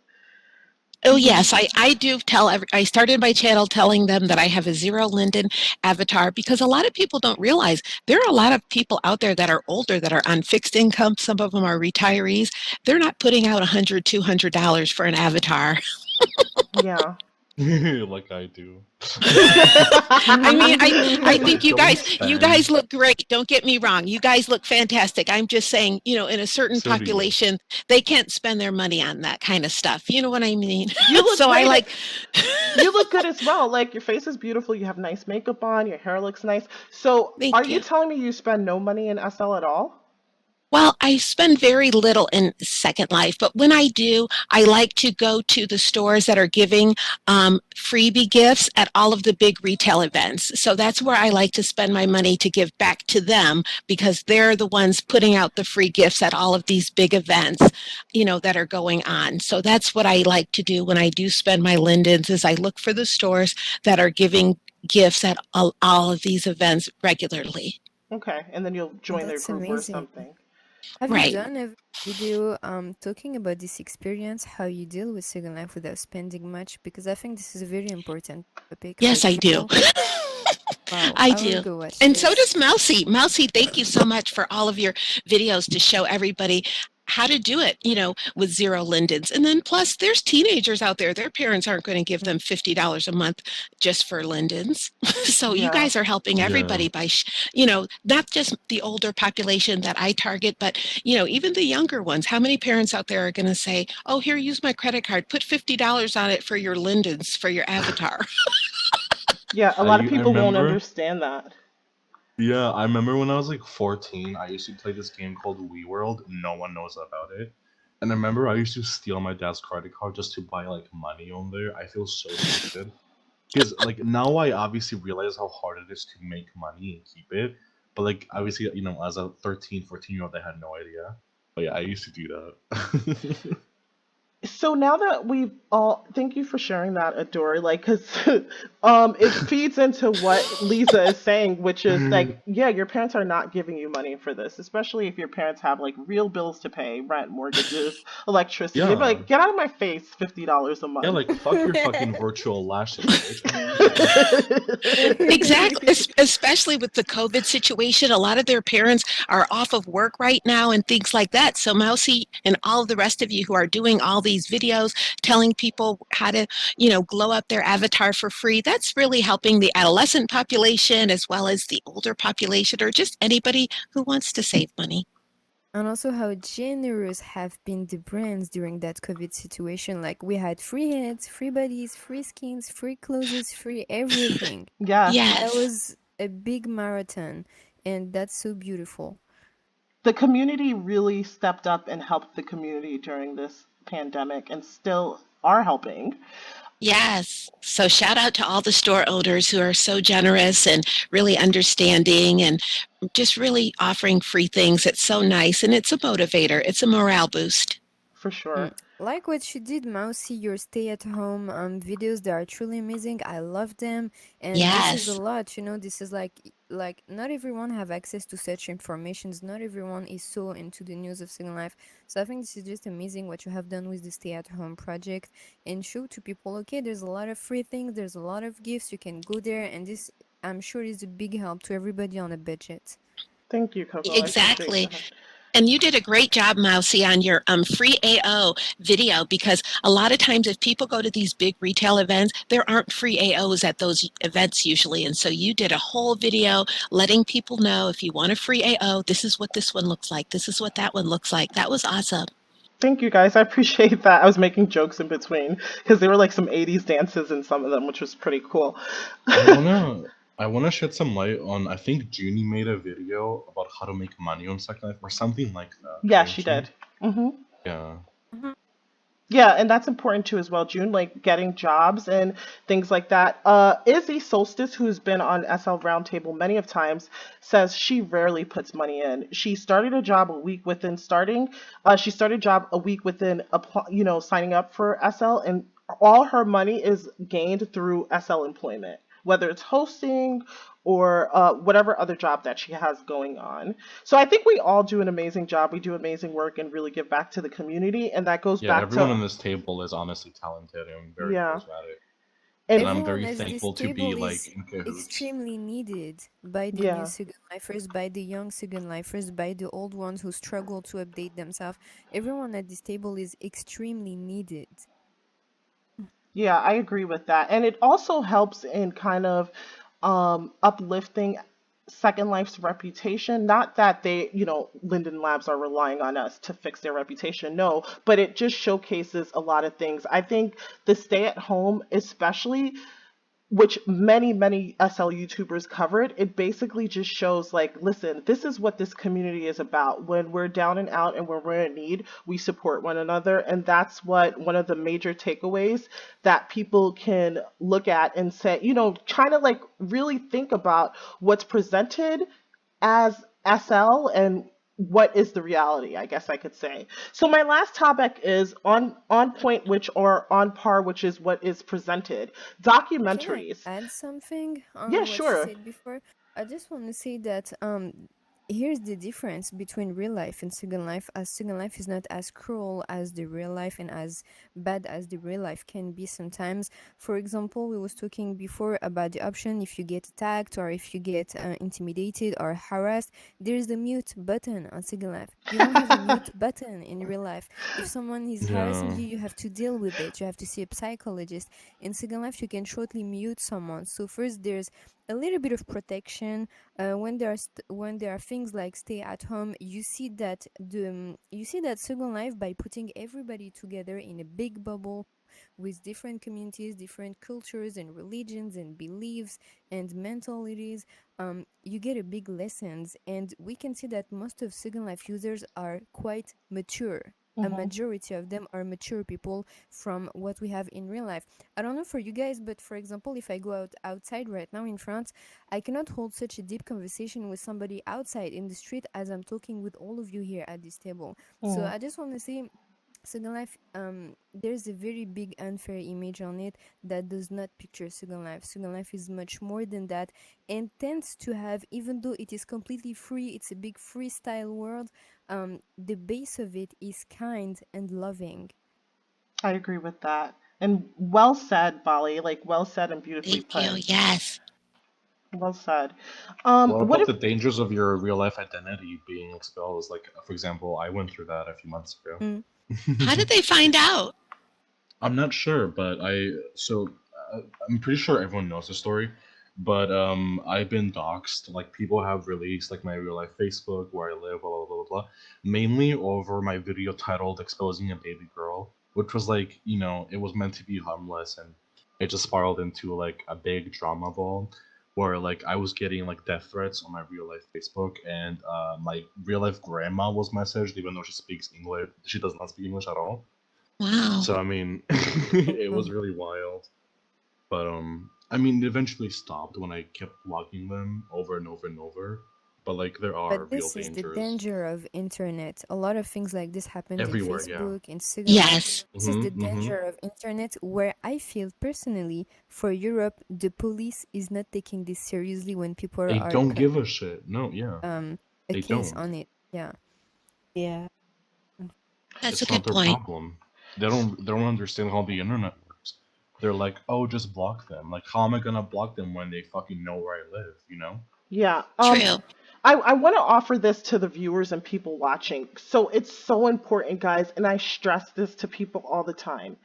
Oh yes, I do tell I started my channel telling them that I have a zero linden avatar because a lot of people don't realize there are a lot of people out there that are older that are on fixed income. Some of them are retirees. They're not putting out $100, $200 for an avatar. Yeah. Like I do. I mean, I think Like, don't you spend. guys look great. Don't get me wrong. You guys look fantastic. I'm just saying, in a certain So do you. population, they can't spend their money on that kind of stuff. You know what I mean? You look So I great. like You look good as well. Like your face is beautiful. You have nice makeup on. Your hair looks nice. So, are thank you you. telling me you spend no money in SL at all? Well, I spend very little in Second Life, but when I do, I like to go to the stores that are giving freebie gifts at all of the big retail events. So that's where I like to spend my money to give back to them because they're the ones putting out the free gifts at all of these big events, that are going on. So that's what I like to do when I do spend my lindens is I look for the stores that are giving gifts at all of these events regularly. Okay, and then you'll join their That's group or amazing. something. Have you Right. done a video talking about this experience, how you deal with Second Life without spending much? Because I think this is a very important topic for Yes, I do. people. Wow, I I will do. go watch And so this. does Mousy. Mousy, thank you so much for all of your videos to show everybody how to do it, with zero lindens. And then plus there's teenagers out there. Their parents aren't going to give them $50 a month just for lindens. So you Yeah. guys are helping Yeah. everybody by, not just the older population that I target, but, even the younger ones. How many parents out there are going to say, oh, here, use my credit card, put $50 on it for your lindens, for your avatar? Yeah, a lot of I people won't remember. understand that. Yeah, I remember when I was like 14, I used to play this game called Wii World. No one knows about it. And I remember I used to steal my dad's credit card just to buy like money on there. I feel so stupid. Because like now I obviously realize how hard it is to make money and keep it. But like obviously, as a 13, 14-year-old, I had no idea. But yeah, I used to do that. So now that we've all, thank you for sharing that, Adore. Like, cause, it feeds into what Lisa is saying, which is like, yeah, your parents are not giving you money for this, especially if your parents have like real bills to pay, rent, mortgages, electricity. They'd be Yeah. like, get out of my face, $50 a Yeah, month. like fuck your fucking virtual lashes, bitch. I don't care. Exactly, especially with the COVID situation. A lot of their parents are off of work right now and things like that. So Mousy and all of the rest of you who are doing all these videos telling people how to, glow up their avatar for free, that's really helping the adolescent population as well as the older population or just anybody who wants to save money. And also how generous have been the brands during that COVID situation. Like we had free heads, free bodies, free skins, free clothes, free everything. Yes. That Yes. was a big marathon, and that's so beautiful. The community really stepped up and helped the community during this pandemic and still are helping. Yes. So shout out to all the store owners who are so generous and really understanding and just really offering free things. It's so nice and it's a motivator. It's a morale boost. For sure. Like what you did, Mousy, your stay-at-home videos, they are truly amazing. I love them, and this is a Yes. lot. This is like not everyone have access to such informations. Not everyone is so into the news of Second Life. So I think this is just amazing what you have done with the stay-at-home project and show to people. Okay, there's a lot of free things. There's a lot of gifts. You can go there, and this I'm sure is a big help to everybody on a budget. Thank you, Coco. I appreciate Exactly. that. And you did a great job, Mousy, on your free AO video because a lot of times if people go to these big retail events, there aren't free AOs at those events usually. And so you did a whole video letting people know if you want a free AO, this is what this one looks like. This is what that one looks like. That was awesome. Thank you guys. I appreciate that. I was making jokes in between because there were like some 80s dances in some of them, which was pretty cool. I wanna I wanna shed some light on. I think Junie made a video about how to make money on Second Life or something like that, Yeah, didn't she she? did. Hmm. Yeah. Mhm. Yeah, and that's important too as well, June, like getting jobs and things like that. Izzy Solstice, who's been on SL Roundtable many of times, says she rarely puts money in. She started a job a week within starting. She started a job a week within, signing up for SL, and all her money is gained through SL employment, whether it's hosting or whatever other job that she has going on. So I think we all do an amazing job. We do amazing work and really give back to the community. And that goes Yeah, back everyone to, on this table is honestly talented and very yeah. charismatic, and And I'm Everyone very at this thankful to be table like is in cahoots. extremely needed by the new yeah. Second Lifers, by the young Second Lifers, by the old ones who struggle to update themselves. Everyone at this table is extremely needed. Yeah, I agree with that. And it also helps in kind of uplifting Second Life's reputation. Not that they, Linden Labs are relying on us to fix their reputation, no, but it just showcases a lot of things. I think the stay at home, especially, which many SL YouTubers covered, it basically just shows like, listen, this is what this community is about. When we're down and out and when we're in need, we support one another, and that's what one of the major takeaways that people can look at and say, kind of like really think about what's presented as SL and what is the reality, I guess I could say. So my last topic is on point, which or on par, which is what is presented. Can I Documentaries. add something Yeah, on what she sure. said before? I just want to say that here's the difference between real life and Second Life. As Second Life is not as cruel as the real life and as bad as the real life can be sometimes. For example, we was talking before about the option if you get attacked or if you get intimidated or harassed. There's the mute button on Second Life. You don't have a mute button in real life. If someone is harassing Yeah. you, you have to deal with it. You have to see a psychologist. In Second Life, you can shortly mute someone. So first, there's a little bit of protection. When there are things like stay at home, you see that Second Life by putting everybody together in a big bubble with different communities, different cultures and religions and beliefs and mentalities. You get a big lessons, and we can see that most of Second Life users are quite mature. A Hmm. majority of them are mature people from what we have in real life. I don't know for you guys, but for example, if I go outside right now in France, I cannot hold such a deep conversation with somebody outside in the street as I'm talking with all of you here at this table. So Hmm. I just want to say, Second Life, there's a very big unfair image on it that does not picture Second Life. Second Life is much more than that and tends to have, even though it is completely free, it's a big freestyle world. The base of it is kind and loving. I agree with that. And well said, Bali. Like well said and beautifully Thank you. put. Yes. Well said. What What about if the dangers of your real life identity being exposed? Like, for example, I went through that a few months Mm. How ago. did they find out? I'm not sure, but uh, I'm pretty sure everyone knows the story. But I've been doxxed. Like people have released like my real life Facebook where I live, blah blah blah blah blah. Mainly over my video titled "Exposing a Baby Girl," which was like it was meant to be harmless, and it just spiraled into like a big drama ball, where like I was getting like death threats on my real life Facebook, and my real life grandma was messaged even though she speaks English. She does not speak English at all. Wow. So I mean, Oh, it oh. was really wild. But I mean, it eventually stopped when I kept blocking them over and over and over. But like, there are But real this is the dangers danger of internet. A lot of things like this happens in everywhere. Yeah. Facebook, in Second Life. Yes. This is the Mm-hmm. danger of internet where I feel personally for Europe, the police is not taking this seriously when people They are don't give a shit. No, yeah, a they case don't. on it. Yeah. Yeah. That's a It's not good their point. problem. They don't understand how the internet works. They're like, oh, just block them. Like, how am I gonna block them when they fucking know where I live? You know? yeah. True. I want to offer this to the viewers and people watching. So it's so important, guys, and I stress this to people all the time.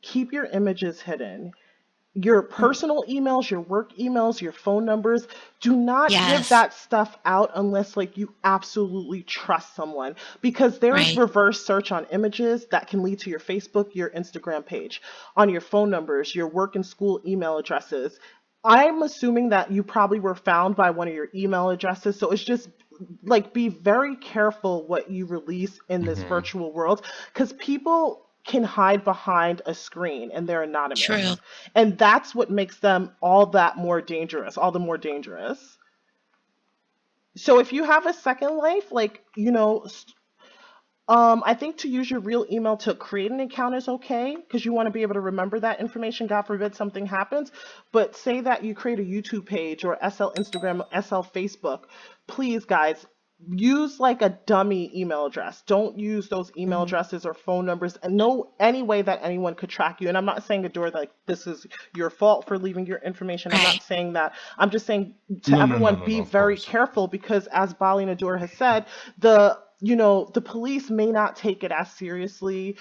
Keep your images hidden. Your Mm. personal emails, your work emails, your phone numbers, do not give Yes. that stuff out unless like you absolutely trust someone, because there is Right. reverse search on images that can lead to your Facebook, your Instagram page, on your phone numbers, your work and school email addresses. I'm assuming that you probably were found by one of your email addresses, so it's just like be very careful what you release in this Hmm. virtual world, because people can hide behind a screen and they're True. anonymous. And that's what makes them all that more dangerous, all the more dangerous. So if you have a second life, like, I think to use your real email to create an account is okay because you want to be able to remember that information. God forbid something happens. But say that you create a YouTube page or SL Instagram, SL Facebook. Please, guys, use like a dummy email address. Don't use those email Mhm. addresses or phone numbers and no any way that anyone could track you. And I'm not saying, Adore, like this is your fault for leaving your information. I'm Right. not saying that. I'm just saying to No, no, no, everyone, no, be no. Of very course. careful because as Bali and Adore has said, the police may not take it as seriously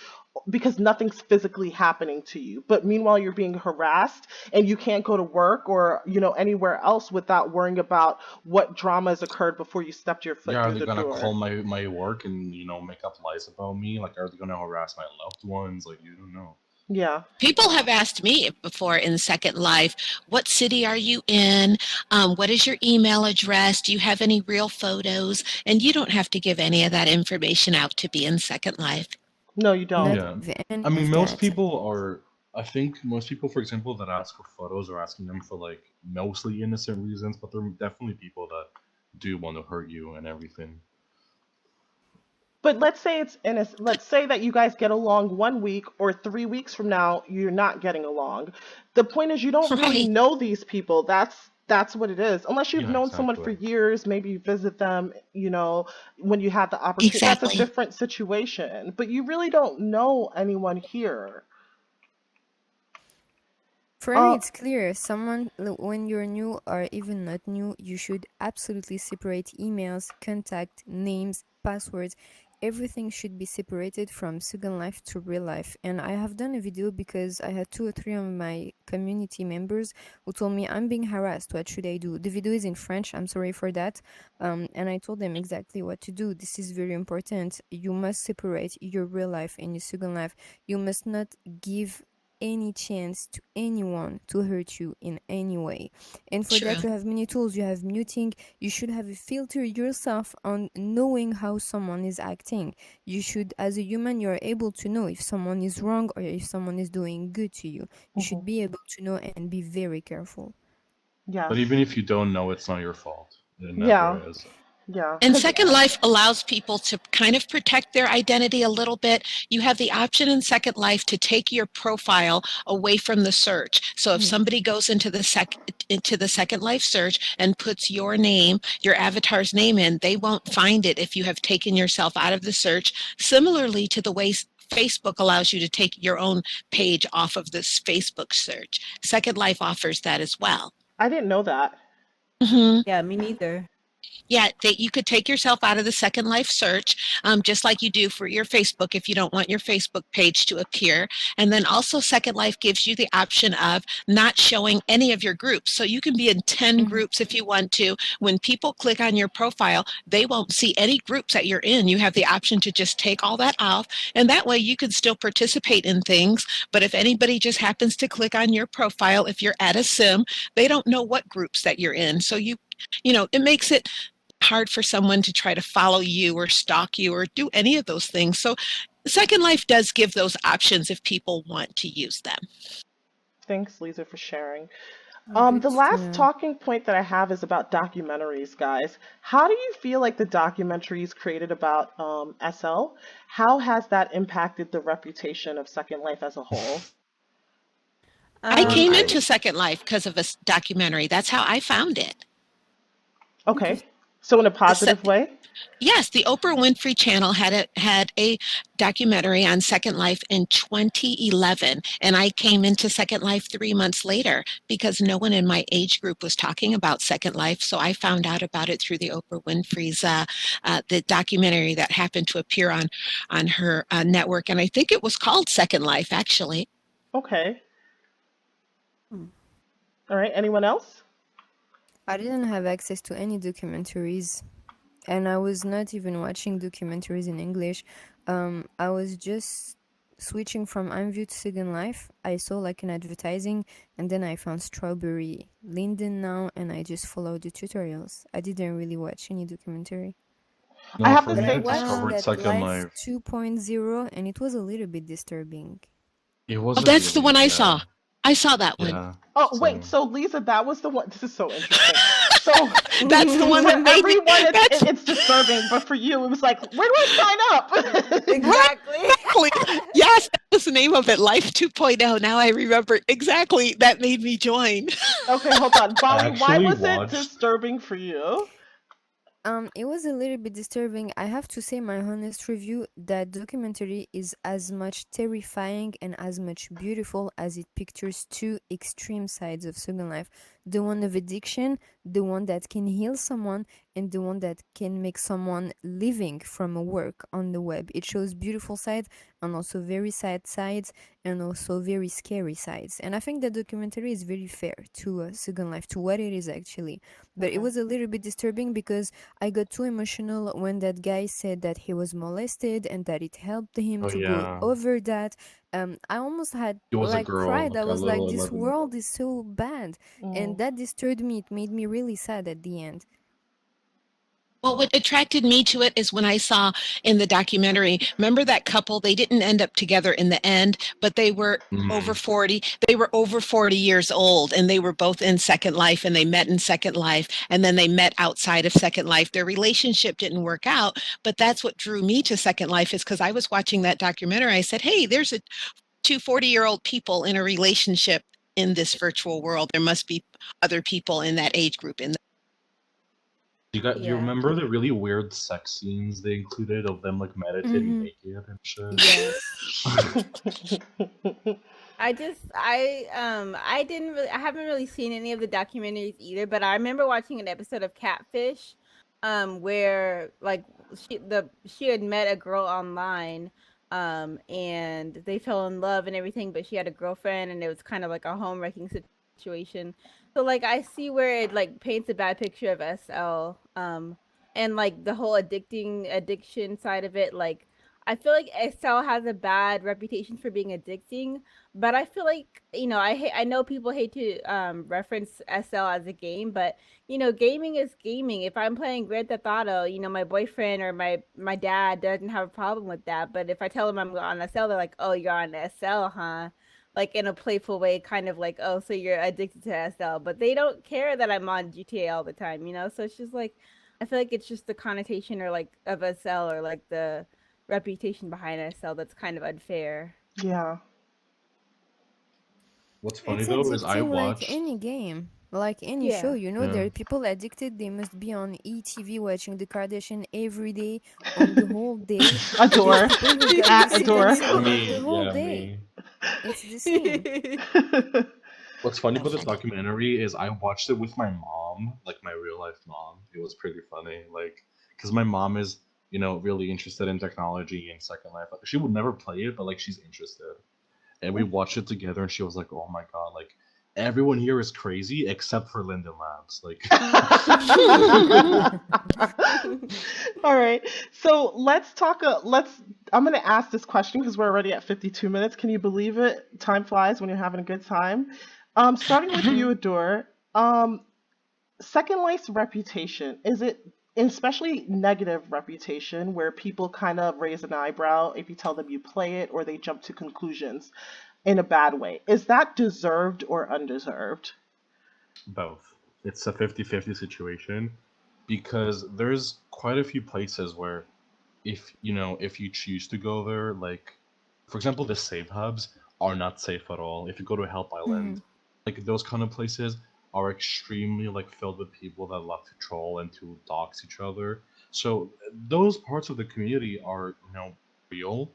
because nothing's physically happening to you, but meanwhile you're being harassed and you can't go to work or anywhere else without worrying about what drama has occurred before you stepped your Yeah, foot are through they the gonna call door. my work and make up lies about me? Like, are they gonna harass my loved ones? Like, you don't know. Yeah. People have asked me before in Second Life, what city are you in? What is your email address? Do you have any real photos? And you don't have to give any of that information out to be in Second Life. No, you don't. Not Yeah, any I mean, of most that. people are. I think most people, for example, that ask for photos are asking them for like mostly innocent reasons, but there are definitely people that do want to hurt you and everything. But let's say it's innocent. Let's say that you guys get along 1 week or 3 weeks from now, you're not getting along. The point is you don't really Right. know these people. That's what it is. Unless you've Yeah, known someone for exactly. years, maybe you visit them, when you have the opportunity. That's a Exactly. different situation. But you really don't know anyone here. For me, Uh, it's clear. When you're new or even not new, you should absolutely separate emails, contact, names, passwords. Everything should be separated from Second Life to real life. And I have done a video because I had 2 or 3 of my community members who told me I'm being harassed. What should I do? The video is in French. I'm sorry for that. And I told them exactly what to do. This is very important. You must separate your real life and your Second Life. You must not give any chance to anyone to hurt you in any way. And for True. that, you have many tools. You have muting. You should have a filter yourself on knowing how someone is acting. You should, as a human, you're able to know if someone is wrong or if someone is doing good to you. You mhm. should be able to know and be very careful. Yes. But even if you don't know, it's not your fault. It never Yeah. is. Yeah. And Because Second Life allows people to kind of protect their identity a little bit. You have the option in Second Life to take your profile away from the search. So if Mhm. somebody goes into the Second Life search and puts your name, your avatar's name in, they won't find it if you have taken yourself out of the search. Similarly to the way Facebook allows you to take your own page off of this Facebook search. Second Life offers that as well. I didn't know that. Mhm. Yeah, me neither. Yeah, that you could take yourself out of the Second Life search, just like you do for your Facebook if you don't want your Facebook page to appear. And then also, Second Life gives you the option of not showing any of your groups. So you can be in 10 Mhm. groups if you want to. When people click on your profile, they won't see any groups that you're in. You have the option to just take all that off. And that way you can still participate in things. But if anybody just happens to click on your profile, if you're at a sim, they don't know what groups that you're in. So it makes it hard for someone to try to follow you or stalk you or do any of those things. So Second Life does give those options if people want to use them. Thanks, Lisa, for sharing. Oh, good The to last know. talking point that I have is about documentaries, guys. How do you feel like the documentaries created about SL, how has that impacted the reputation of Second Life as a whole? I came I into Second Life because of a documentary. That's how I found it. Okay, so in a The se- positive way? yes, the Oprah Winfrey Channel had a documentary on Second Life in 2011, and I came into Second Life 3 months later because no one in my age group was talking about Second Life. So I found out about it through the Oprah Winfrey's the documentary that happened to appear on her network, and I think it was called Second Life actually. Okay, hmm. all right, anyone else? I didn't have access to any documentaries, and I was not even watching documentaries in English. I was just switching from IMView to Second Life, I saw like an advertising, and then I found Strawberry Linden now, and I just followed the tutorials. I didn't really watch any documentary. I No, have for to But me, I I say, watched discovered that Second Life Life. 2.0, and it was a little bit disturbing. It Oh, wasn't that's the really, one I yeah, saw. I saw that one. yeah, oh wait, same. so Leezah, that was the one. This is so interesting. So That's the one for that made me. everyone, That's it's disturbing, but for you, it was like, where do I sign up? right. Exactly. Exactly. Yes, that was the name of it. Life 2.0. Now I remember exactly. That made me join. Okay, hold on, I Bolly. Why actually was it watched. disturbing for you? It was a little bit disturbing. I have to say my honest review that documentary is as much terrifying and as much beautiful as it pictures two extreme sides of Second Life. The one of addiction, the one that can heal someone, and the one that can make someone living from a work on the web. It shows beautiful sides and also very sad sides and also very scary sides. And I think the documentary is very fair to Second Life, to what it is actually. But it Okay. was a little bit disturbing because I got too emotional when that guy said that he was molested and that it helped him Oh to go yeah, over that. I almost had it was a like girl, cried. I like a was like, little this 11-year-old. world is so bad. And Mm. that disturbed me. It made me really sad at the end. Well, what attracted me to it is when I saw in the documentary, remember that couple? They didn't end up together in the end, but they were over Mm. 40. They were over 40 years old and they were both in Second Life and they met in Second Life and then they met outside of Second Life. Their relationship didn't work out, but that's what drew me to Second Life is because I was watching that documentary. I said, hey, there's two 40-year-old people in a relationship in this virtual world. There must be other people in that age group in Do you Yeah. remember the really weird sex scenes they included of them like meditating Mm-hmm. naked and shit? Yes. I haven't really seen any of the documentaries either, but I remember watching an episode of Catfish, where like she had met a girl online, and they fell in love and everything, but she had a girlfriend and it was kind of like a home wrecking situation. So like I see where it like paints a bad picture of SL, and like the whole addiction side of it, like I feel like SL has a bad reputation for being addicting, but I feel like, I know people hate to reference SL as a game, but gaming is gaming. If I'm playing Grand Theft Auto, my boyfriend or my dad doesn't have a problem with that. But if I tell them I'm on SL, they're like, "Oh, you're on SL, huh?" Like in a playful way, kind of like, "Oh, so you're addicted to SL." But they don't care that I'm on GTA all the time, So it's just like I feel like it's just the connotation or like of SL or like the reputation behind SL that's kind of unfair. Yeah. What's funny It's though is I addicting like watched. any game, like any show. Yeah. There Yeah. are people addicted. They must be on ETV watching the Kardashian every day on the whole day. And there's Adore. people who got to At sit on adore. Second Life the Me, whole yeah, day. me. It's the same. What's funny So about this funny. documentary is I watched it with my mom, like my real life mom. It was pretty funny, like, because my mom is, really interested in technology and Second Life. She would never play it, but like she's interested. And we watched it together, and she was like, "Oh my god, like everyone here is crazy except for Linden Labs." Like, All right. So let's talk. I'm going to ask this question because we're already at 52 minutes. Can you believe it? Time flies when you're having a good time. Starting with you, Adore. Um, Second Life's reputation, is it, especially negative reputation, where people kind of raise an eyebrow if you tell them you play it or they jump to conclusions in a bad way? Is that deserved or undeserved? both. It's a 50-50 situation because there's quite a few places where if you choose to go there, like for example, the save hubs are not safe at all. If you go to Help Hmm. Island, like those kind of places are extremely like filled with people that love to troll and to dox each other. So those parts of the community are real.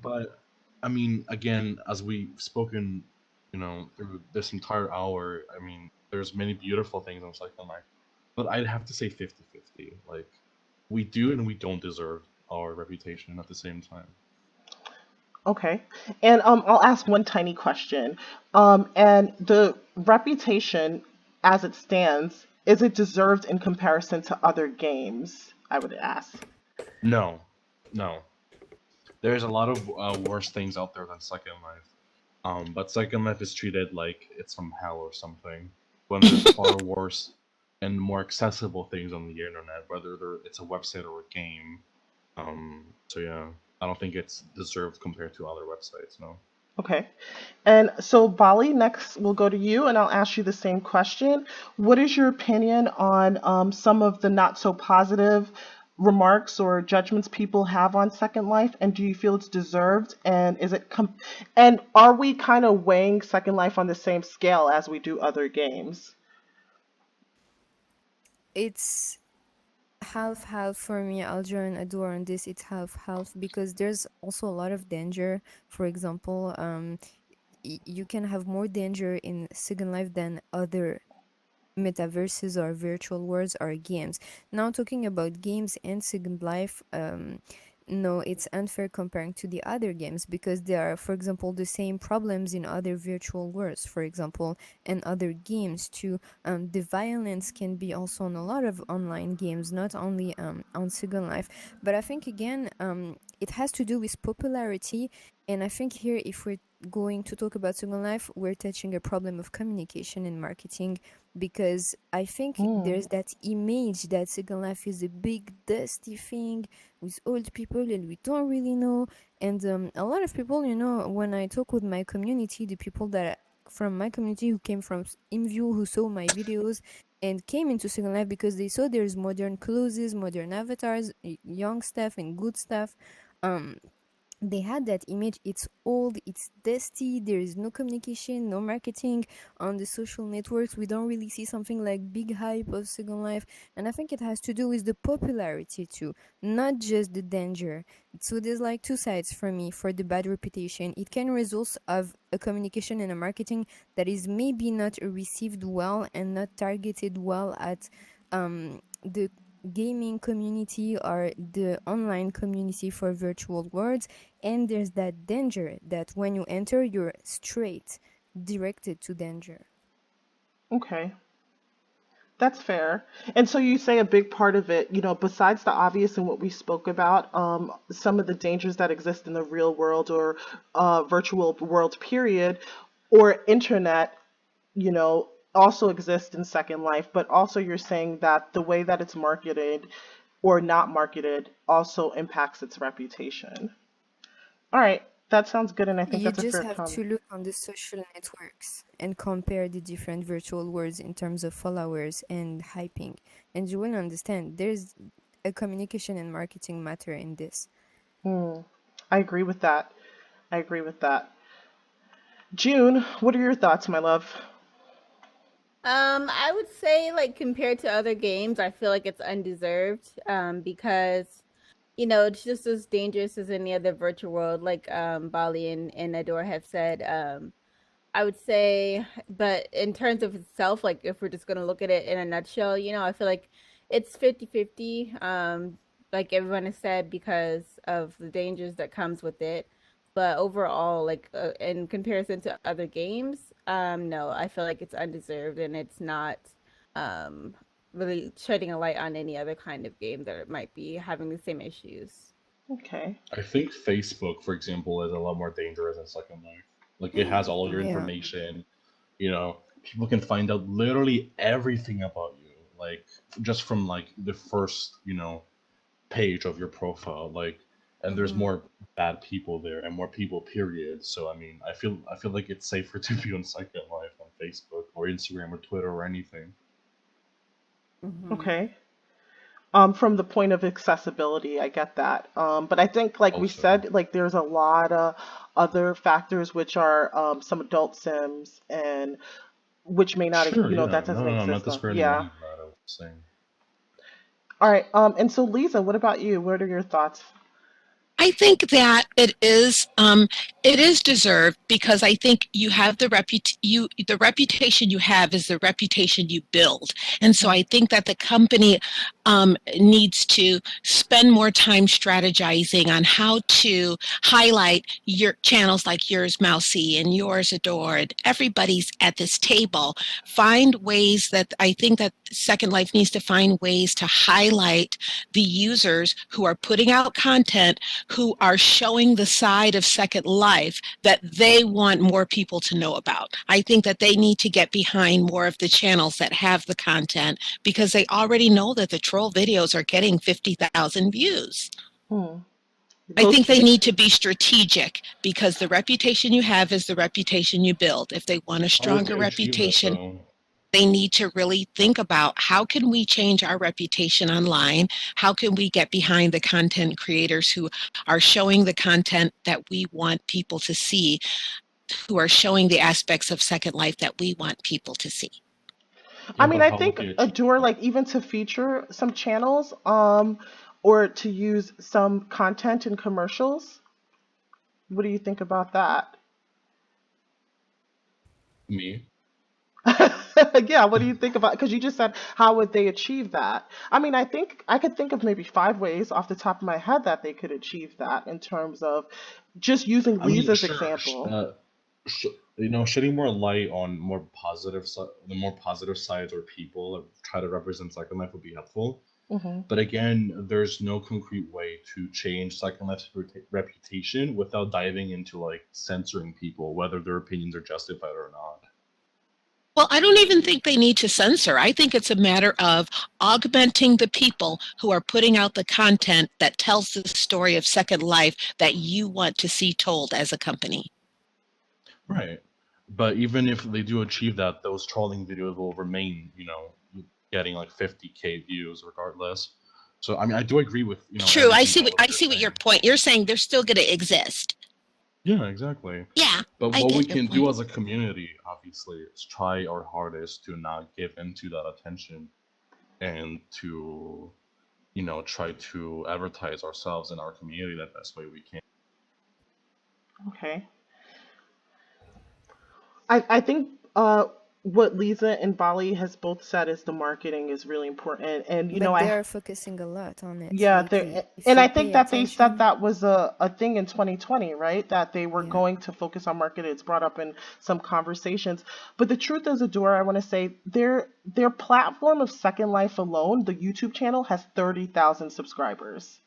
But I mean, again, as we've spoken, through this entire hour, I mean, there's many beautiful things on Second Life, but I'd have to say 50-50. Like, we do and we don't deserve our reputation at the same time. Okay. And I'll ask one tiny question. And the reputation as it stands, is it deserved in comparison to other games? I would ask. No, no. there's a lot of worse things out there than Second Life. But Second Life is treated like it's from hell or something, when there's far worse and more accessible things on the internet, whether it's a website or a game. So yeah, I don't think it's deserved compared to other websites. No. Okay. And so, Bali, next we'll go to you and I'll ask you the same question. What is your opinion on some of the not so positive remarks or judgments people have on Second Life? And do you feel it's deserved? And and are we kind of weighing Second Life on the same scale as we do other games? It's half half for me. I'll join Adore on this. It's half half because there's also a lot of danger. For example, you can have more danger in Second Life than other metaverses or virtual worlds or games. Now talking about games and Second Life, no, it's unfair comparing to the other games because there are, for example, the same problems in other virtual worlds, for example, and other games too. The violence can be also on a lot of online games, not only on Second Life. But I think again, it has to do with popularity. And I think here, if we're going to talk about Second Life, we're touching a problem of communication and marketing because I think Hmm. there's that image that Second Life is a big dusty thing with old people and we don't really know. And a lot of people, when I talk with my community, the people that from my community who came from InView, who saw my videos and came into Second Life because they saw there's modern clothes, modern avatars, young stuff and good stuff. Um, they had that image. It's old, it's dusty, there is no communication, no marketing on the social networks. We don't really see something like big hype of Second Life, and I think it has to do with the popularity too, not just the danger. So there's like two sides for me. For the bad reputation, it can result of a communication and a marketing that is maybe not received well and not targeted well at the gaming community or the online community for virtual worlds. And there's that danger that when you enter, you're straight directed to danger. Okay. That's fair. And so you say a big part of it, besides the obvious and what we spoke about, some of the dangers that exist in the real world or virtual world period or internet, also exist in Second Life. But also you're saying that the way that it's marketed or not marketed also impacts its reputation. All right. That sounds good. And I think You that's a just fair have comment. to look on the social networks and compare the different virtual worlds in terms of followers and hyping. And you will understand there's a communication and marketing matter in this. Hmm. I agree with that. I agree with that. June, what are your thoughts, my love? I would say like compared to other games, I feel like it's undeserved. Because it's just as dangerous as any other virtual world, like Bali and Adore have said. I would say, but in terms of itself, like if we're just gonna look at it in a nutshell, I feel like it's 50-50. Like everyone has said, because of the dangers that comes with it. But overall, like in comparison to other games, no, I feel like it's undeserved and it's not um really shedding a light on any other kind of game that might be having the same issues. Okay. I think Facebook, for example, is a lot more dangerous than Second Life. Like it has all your Yeah. information. People can find out literally everything about you, like just from like the first, page of your profile. Like, and there's Mhm. more bad people there and more people. Period. So I mean, I feel like it's safer to be on Second Life on Facebook or Instagram or Twitter or anything. Mm-hmm. Okay. From the point of accessibility, I get that. But I think, like we Also, said, like there's a lot of other factors which are some adult sims and which may not, sure, that yeah, no, doesn't no, no, I'm not exist. discrediting Yeah. any of that. I was saying. All right. And so Lisa, what about you? What are your thoughts? I think that it is deserved because I think you have the reputation you have is the reputation you build, and so I think that the company needs to spend more time strategizing on how to highlight your channels like yours, Mousy, and yours, Adore, and everybody's at this table. Find ways that I think that Second Life needs to find ways to highlight the users who are putting out content who are showing the side of Second Life that they want more people to know about. I think that they need to get behind more of the channels that have the content because they already know that the troll videos are getting 50,000 views. Hmm. I Those think they three. need to be strategic because the reputation you have is the reputation you build. If they want a How would they stronger achieve that reputation, though? they need to really think about how can we change our reputation online? How can we get behind the content creators who are showing the content that we want people to see, who are showing the aspects of Second Life that we want people to see? I Yeah, mean, but I how would think they achieve Adore, that? like, even to feature some channels, or to use some content in commercials. What do you think about that? Me? Yeah, what do you think about? Because you just said, how would they achieve that? I mean, I think I could think of maybe 5 ways off the top of my head that they could achieve that in terms of just using I mean, Leezah's sure. example. Shedding more light on the more positive sides or people that try to represent Second Life would be helpful. Hmm. But again, there's no concrete way to change Second Life's reputation without diving into like censoring people, whether their opinions are justified or not. Well, I don't even think they need to censor. I think it's a matter of augmenting the people who are putting out the content that tells the story of Second Life that you want to see told as a company. Right. But even if they do achieve that, those trolling videos will remain, getting like 50K views regardless. So I mean, I do agree with True. I everything see all what of I you're see what your saying. point. You're saying they're still going to exist. Yeah, exactly. Yeah, But I what we get your can do point. as a community, obviously, is try our hardest to not give into that attention and to, try to advertise ourselves and our community the best way we can. Okay. I think what Lisa and Bali has both said is the marketing is really important, and But they are focusing a lot on it yeah, lately. If and you I think pay that they said attention, that was a thing in 2020, right? That they were yeah. going to focus on marketing. It's brought up in some conversations. But the truth is, Adora, I want to say their platform of Second Life alone, the YouTube channel, has 30,000 subscribers.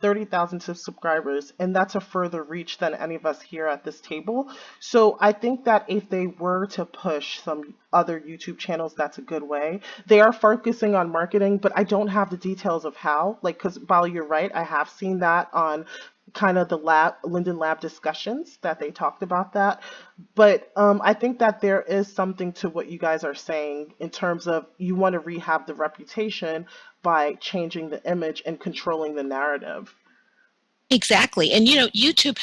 30,000 subscribers, and that's a further reach than any of us here at this table. So I think that if they were to push some other YouTube channels, that's a good way. They are focusing on marketing, but I don't have the details of how. Like, because Bali, you're right, I have seen that on kind of the Linden Lab discussions that they talked about that. But I think that there is something to what you guys are saying in terms of you want to rehab the reputation by changing the image and controlling the narrative. Exactly. And YouTube,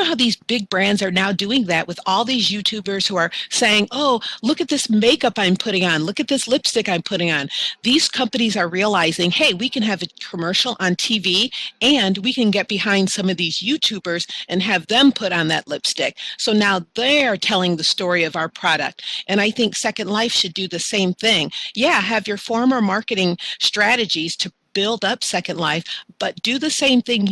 how these big brands are now doing that with all these YouTubers who are saying, oh, look at this makeup I'm putting on. Look at this lipstick I'm putting on. These companies are realizing, hey, we can have a commercial on TV and we can get behind some of these YouTubers and have them put on that lipstick. So now they're telling the story of our product. And I think Second Life should do the same thing. Yeah, have your former marketing strategies to build up Second Life, but do the same thing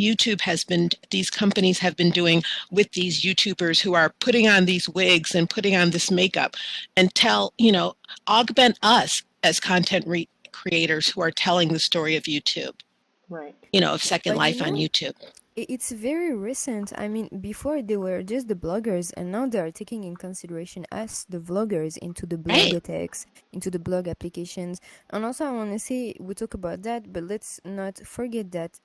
these companies have been doing with these YouTubers who are putting on these wigs and putting on this makeup and augment us as creators who are telling the story of YouTube, Right. of Second But Life on YouTube. it's very recent. I mean, before they were just the bloggers, and now they are taking in consideration us, the vloggers, into the Right. blogotex, into the blog applications. And also, I want to say we talk about that, but let's not forget that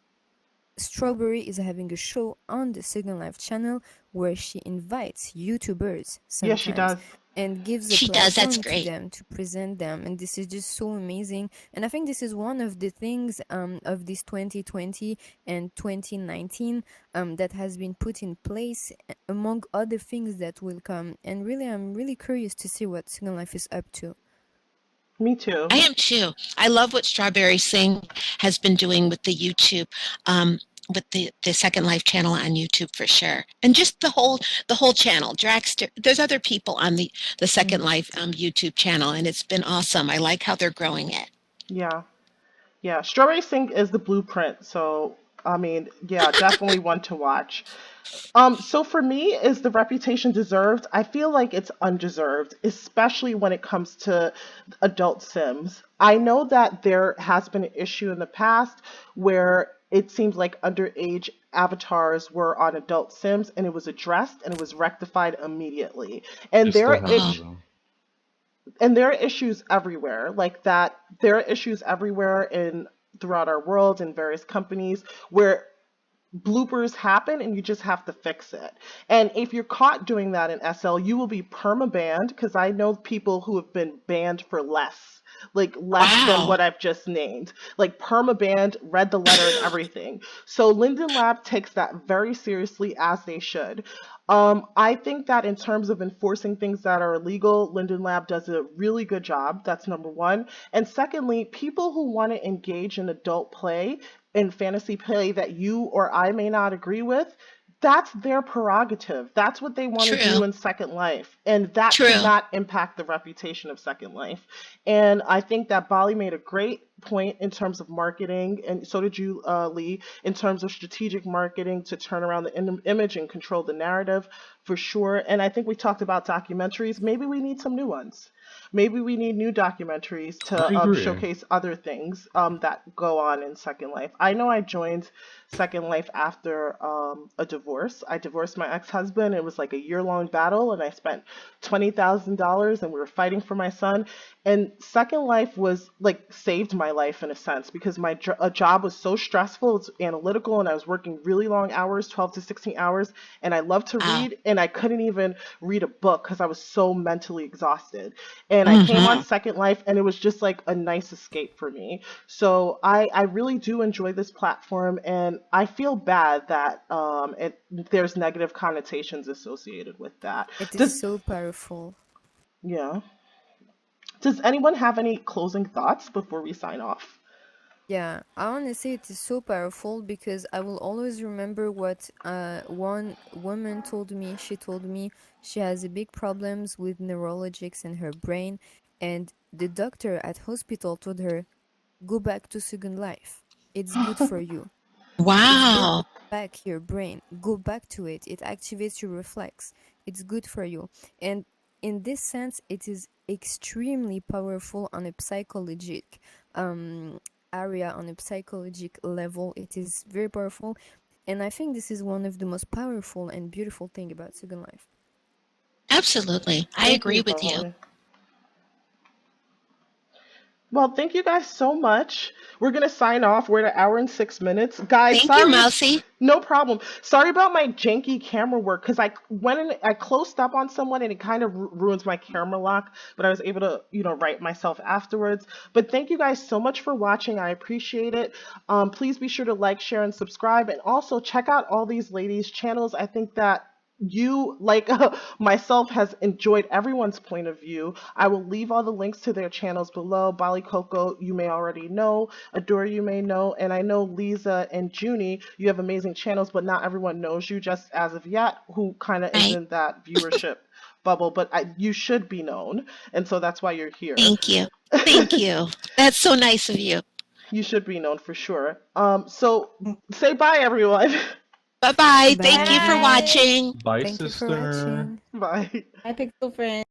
Strawberry is having a show on the Second Life channel where she invites YouTubers Yes, she sometimes does. and gives a She does. That's platform to great. them to present them. And this is just so amazing. And I think this is one of the things of this 2020 and 2019 that has been put in place among other things that will come. And really, I'm really curious to see what Second Life is up to. Me too. I am too. I love what Strawberry Singh has been doing with the YouTube, with the Second Life channel on YouTube for sure, and just the whole channel. Dragster. There's other people on the Second Hmm. Life YouTube channel, and it's been awesome. I like how they're growing it. Yeah. Yeah. Strawberry Sync is the blueprint. So, I mean, yeah, definitely one to watch. So for me, is the reputation deserved? I feel like it's undeserved, especially when it comes to adult Sims. I know that there has been an issue in the past where it seems like underage avatars were on adult sims, and it was addressed and it was rectified immediately. And It there still are happens Wow. itch though. and there are issues everywhere like that. There are issues everywhere in throughout our world in various companies where bloopers happen and you just have to fix it. And if you're caught doing that in SL, you will be perma banned, because I know people who have been banned for less, like less than Wow. what I've just named, like perma banned, read the letter and everything. So Linden Lab takes that very seriously, as they should. I think that in terms of enforcing things that are illegal, Linden Lab does a really good job. That's number one. And secondly, people who want to engage in adult play and fantasy play that you or I may not agree with, that's their prerogative. That's what they want to True. do in Second Life. And that should True. not impact the reputation of Second Life. And I think that Bali made a great point in terms of marketing, and so did you, Lee, in terms of strategic marketing to turn around the image and control the narrative for sure. And I think we talked about documentaries. Maybe we need some new ones. Maybe we need new documentaries I to agree. showcase other things that go on in Second Life. I know I joined Second Life after a divorce. I divorced my ex-husband. It was like a year-long battle, and I spent $20,000, and we were fighting for my son. And Second Life was like saved my life in a sense, because my job was so stressful. It's analytical, and I was working really long hours, 12 to 16 hours, and I love to Wow. read, and I couldn't even read a book because I was so mentally exhausted. And I came on Hmm. Second Life, and it was just like a nice escape for me. So I really do enjoy this platform, and I feel bad that there's negative connotations associated with that. It is Does so powerful. yeah? Does anyone have any closing thoughts before we sign off? Yeah, I want to say it is so powerful because I will always remember what one woman told me. She told me she has a big problems with neurologics in her brain, and the doctor at hospital told her, "Go back to Second Life. It's good for you. It's bring Wow. back your brain. Go back to it. It activates your reflex. It's good for you." And in this sense, it is extremely powerful on a psychologic um area, on a psychologic level. It is very powerful. And I think this is one of the most powerful and beautiful thing about Second Life. Absolutely. I Thank agree you, with you. Bahali. Well, thank you guys so much. We're gonna sign off. We're at an hour and 6 minutes. Guys, Thank you, sorry if Mousy. no problem. Sorry about my janky camera work, because I went and I closed up on someone and it kind of ruins my camera lock, but I was able to, right myself afterwards. But thank you guys so much for watching. I appreciate it. Please be sure to like, share, and subscribe, and also check out all these ladies' channels. I think that you, like myself, has enjoyed everyone's point of view. I will leave all the links to their channels below. Bolly Coco, you may already know. Adore, you may know. And I know Leezah and Junie, you have amazing channels, but not everyone knows you just as of yet, who kind of is Right. in that viewership bubble. But you should be known. And so that's why you're here. Thank you. Thank you. That's so nice of you. You should be known for sure. So say bye, everyone. Bye bye. Thank you for Bye. Bye. watching. Bye, Thank you for sister. watching. Bye. Bye, Pixel friends.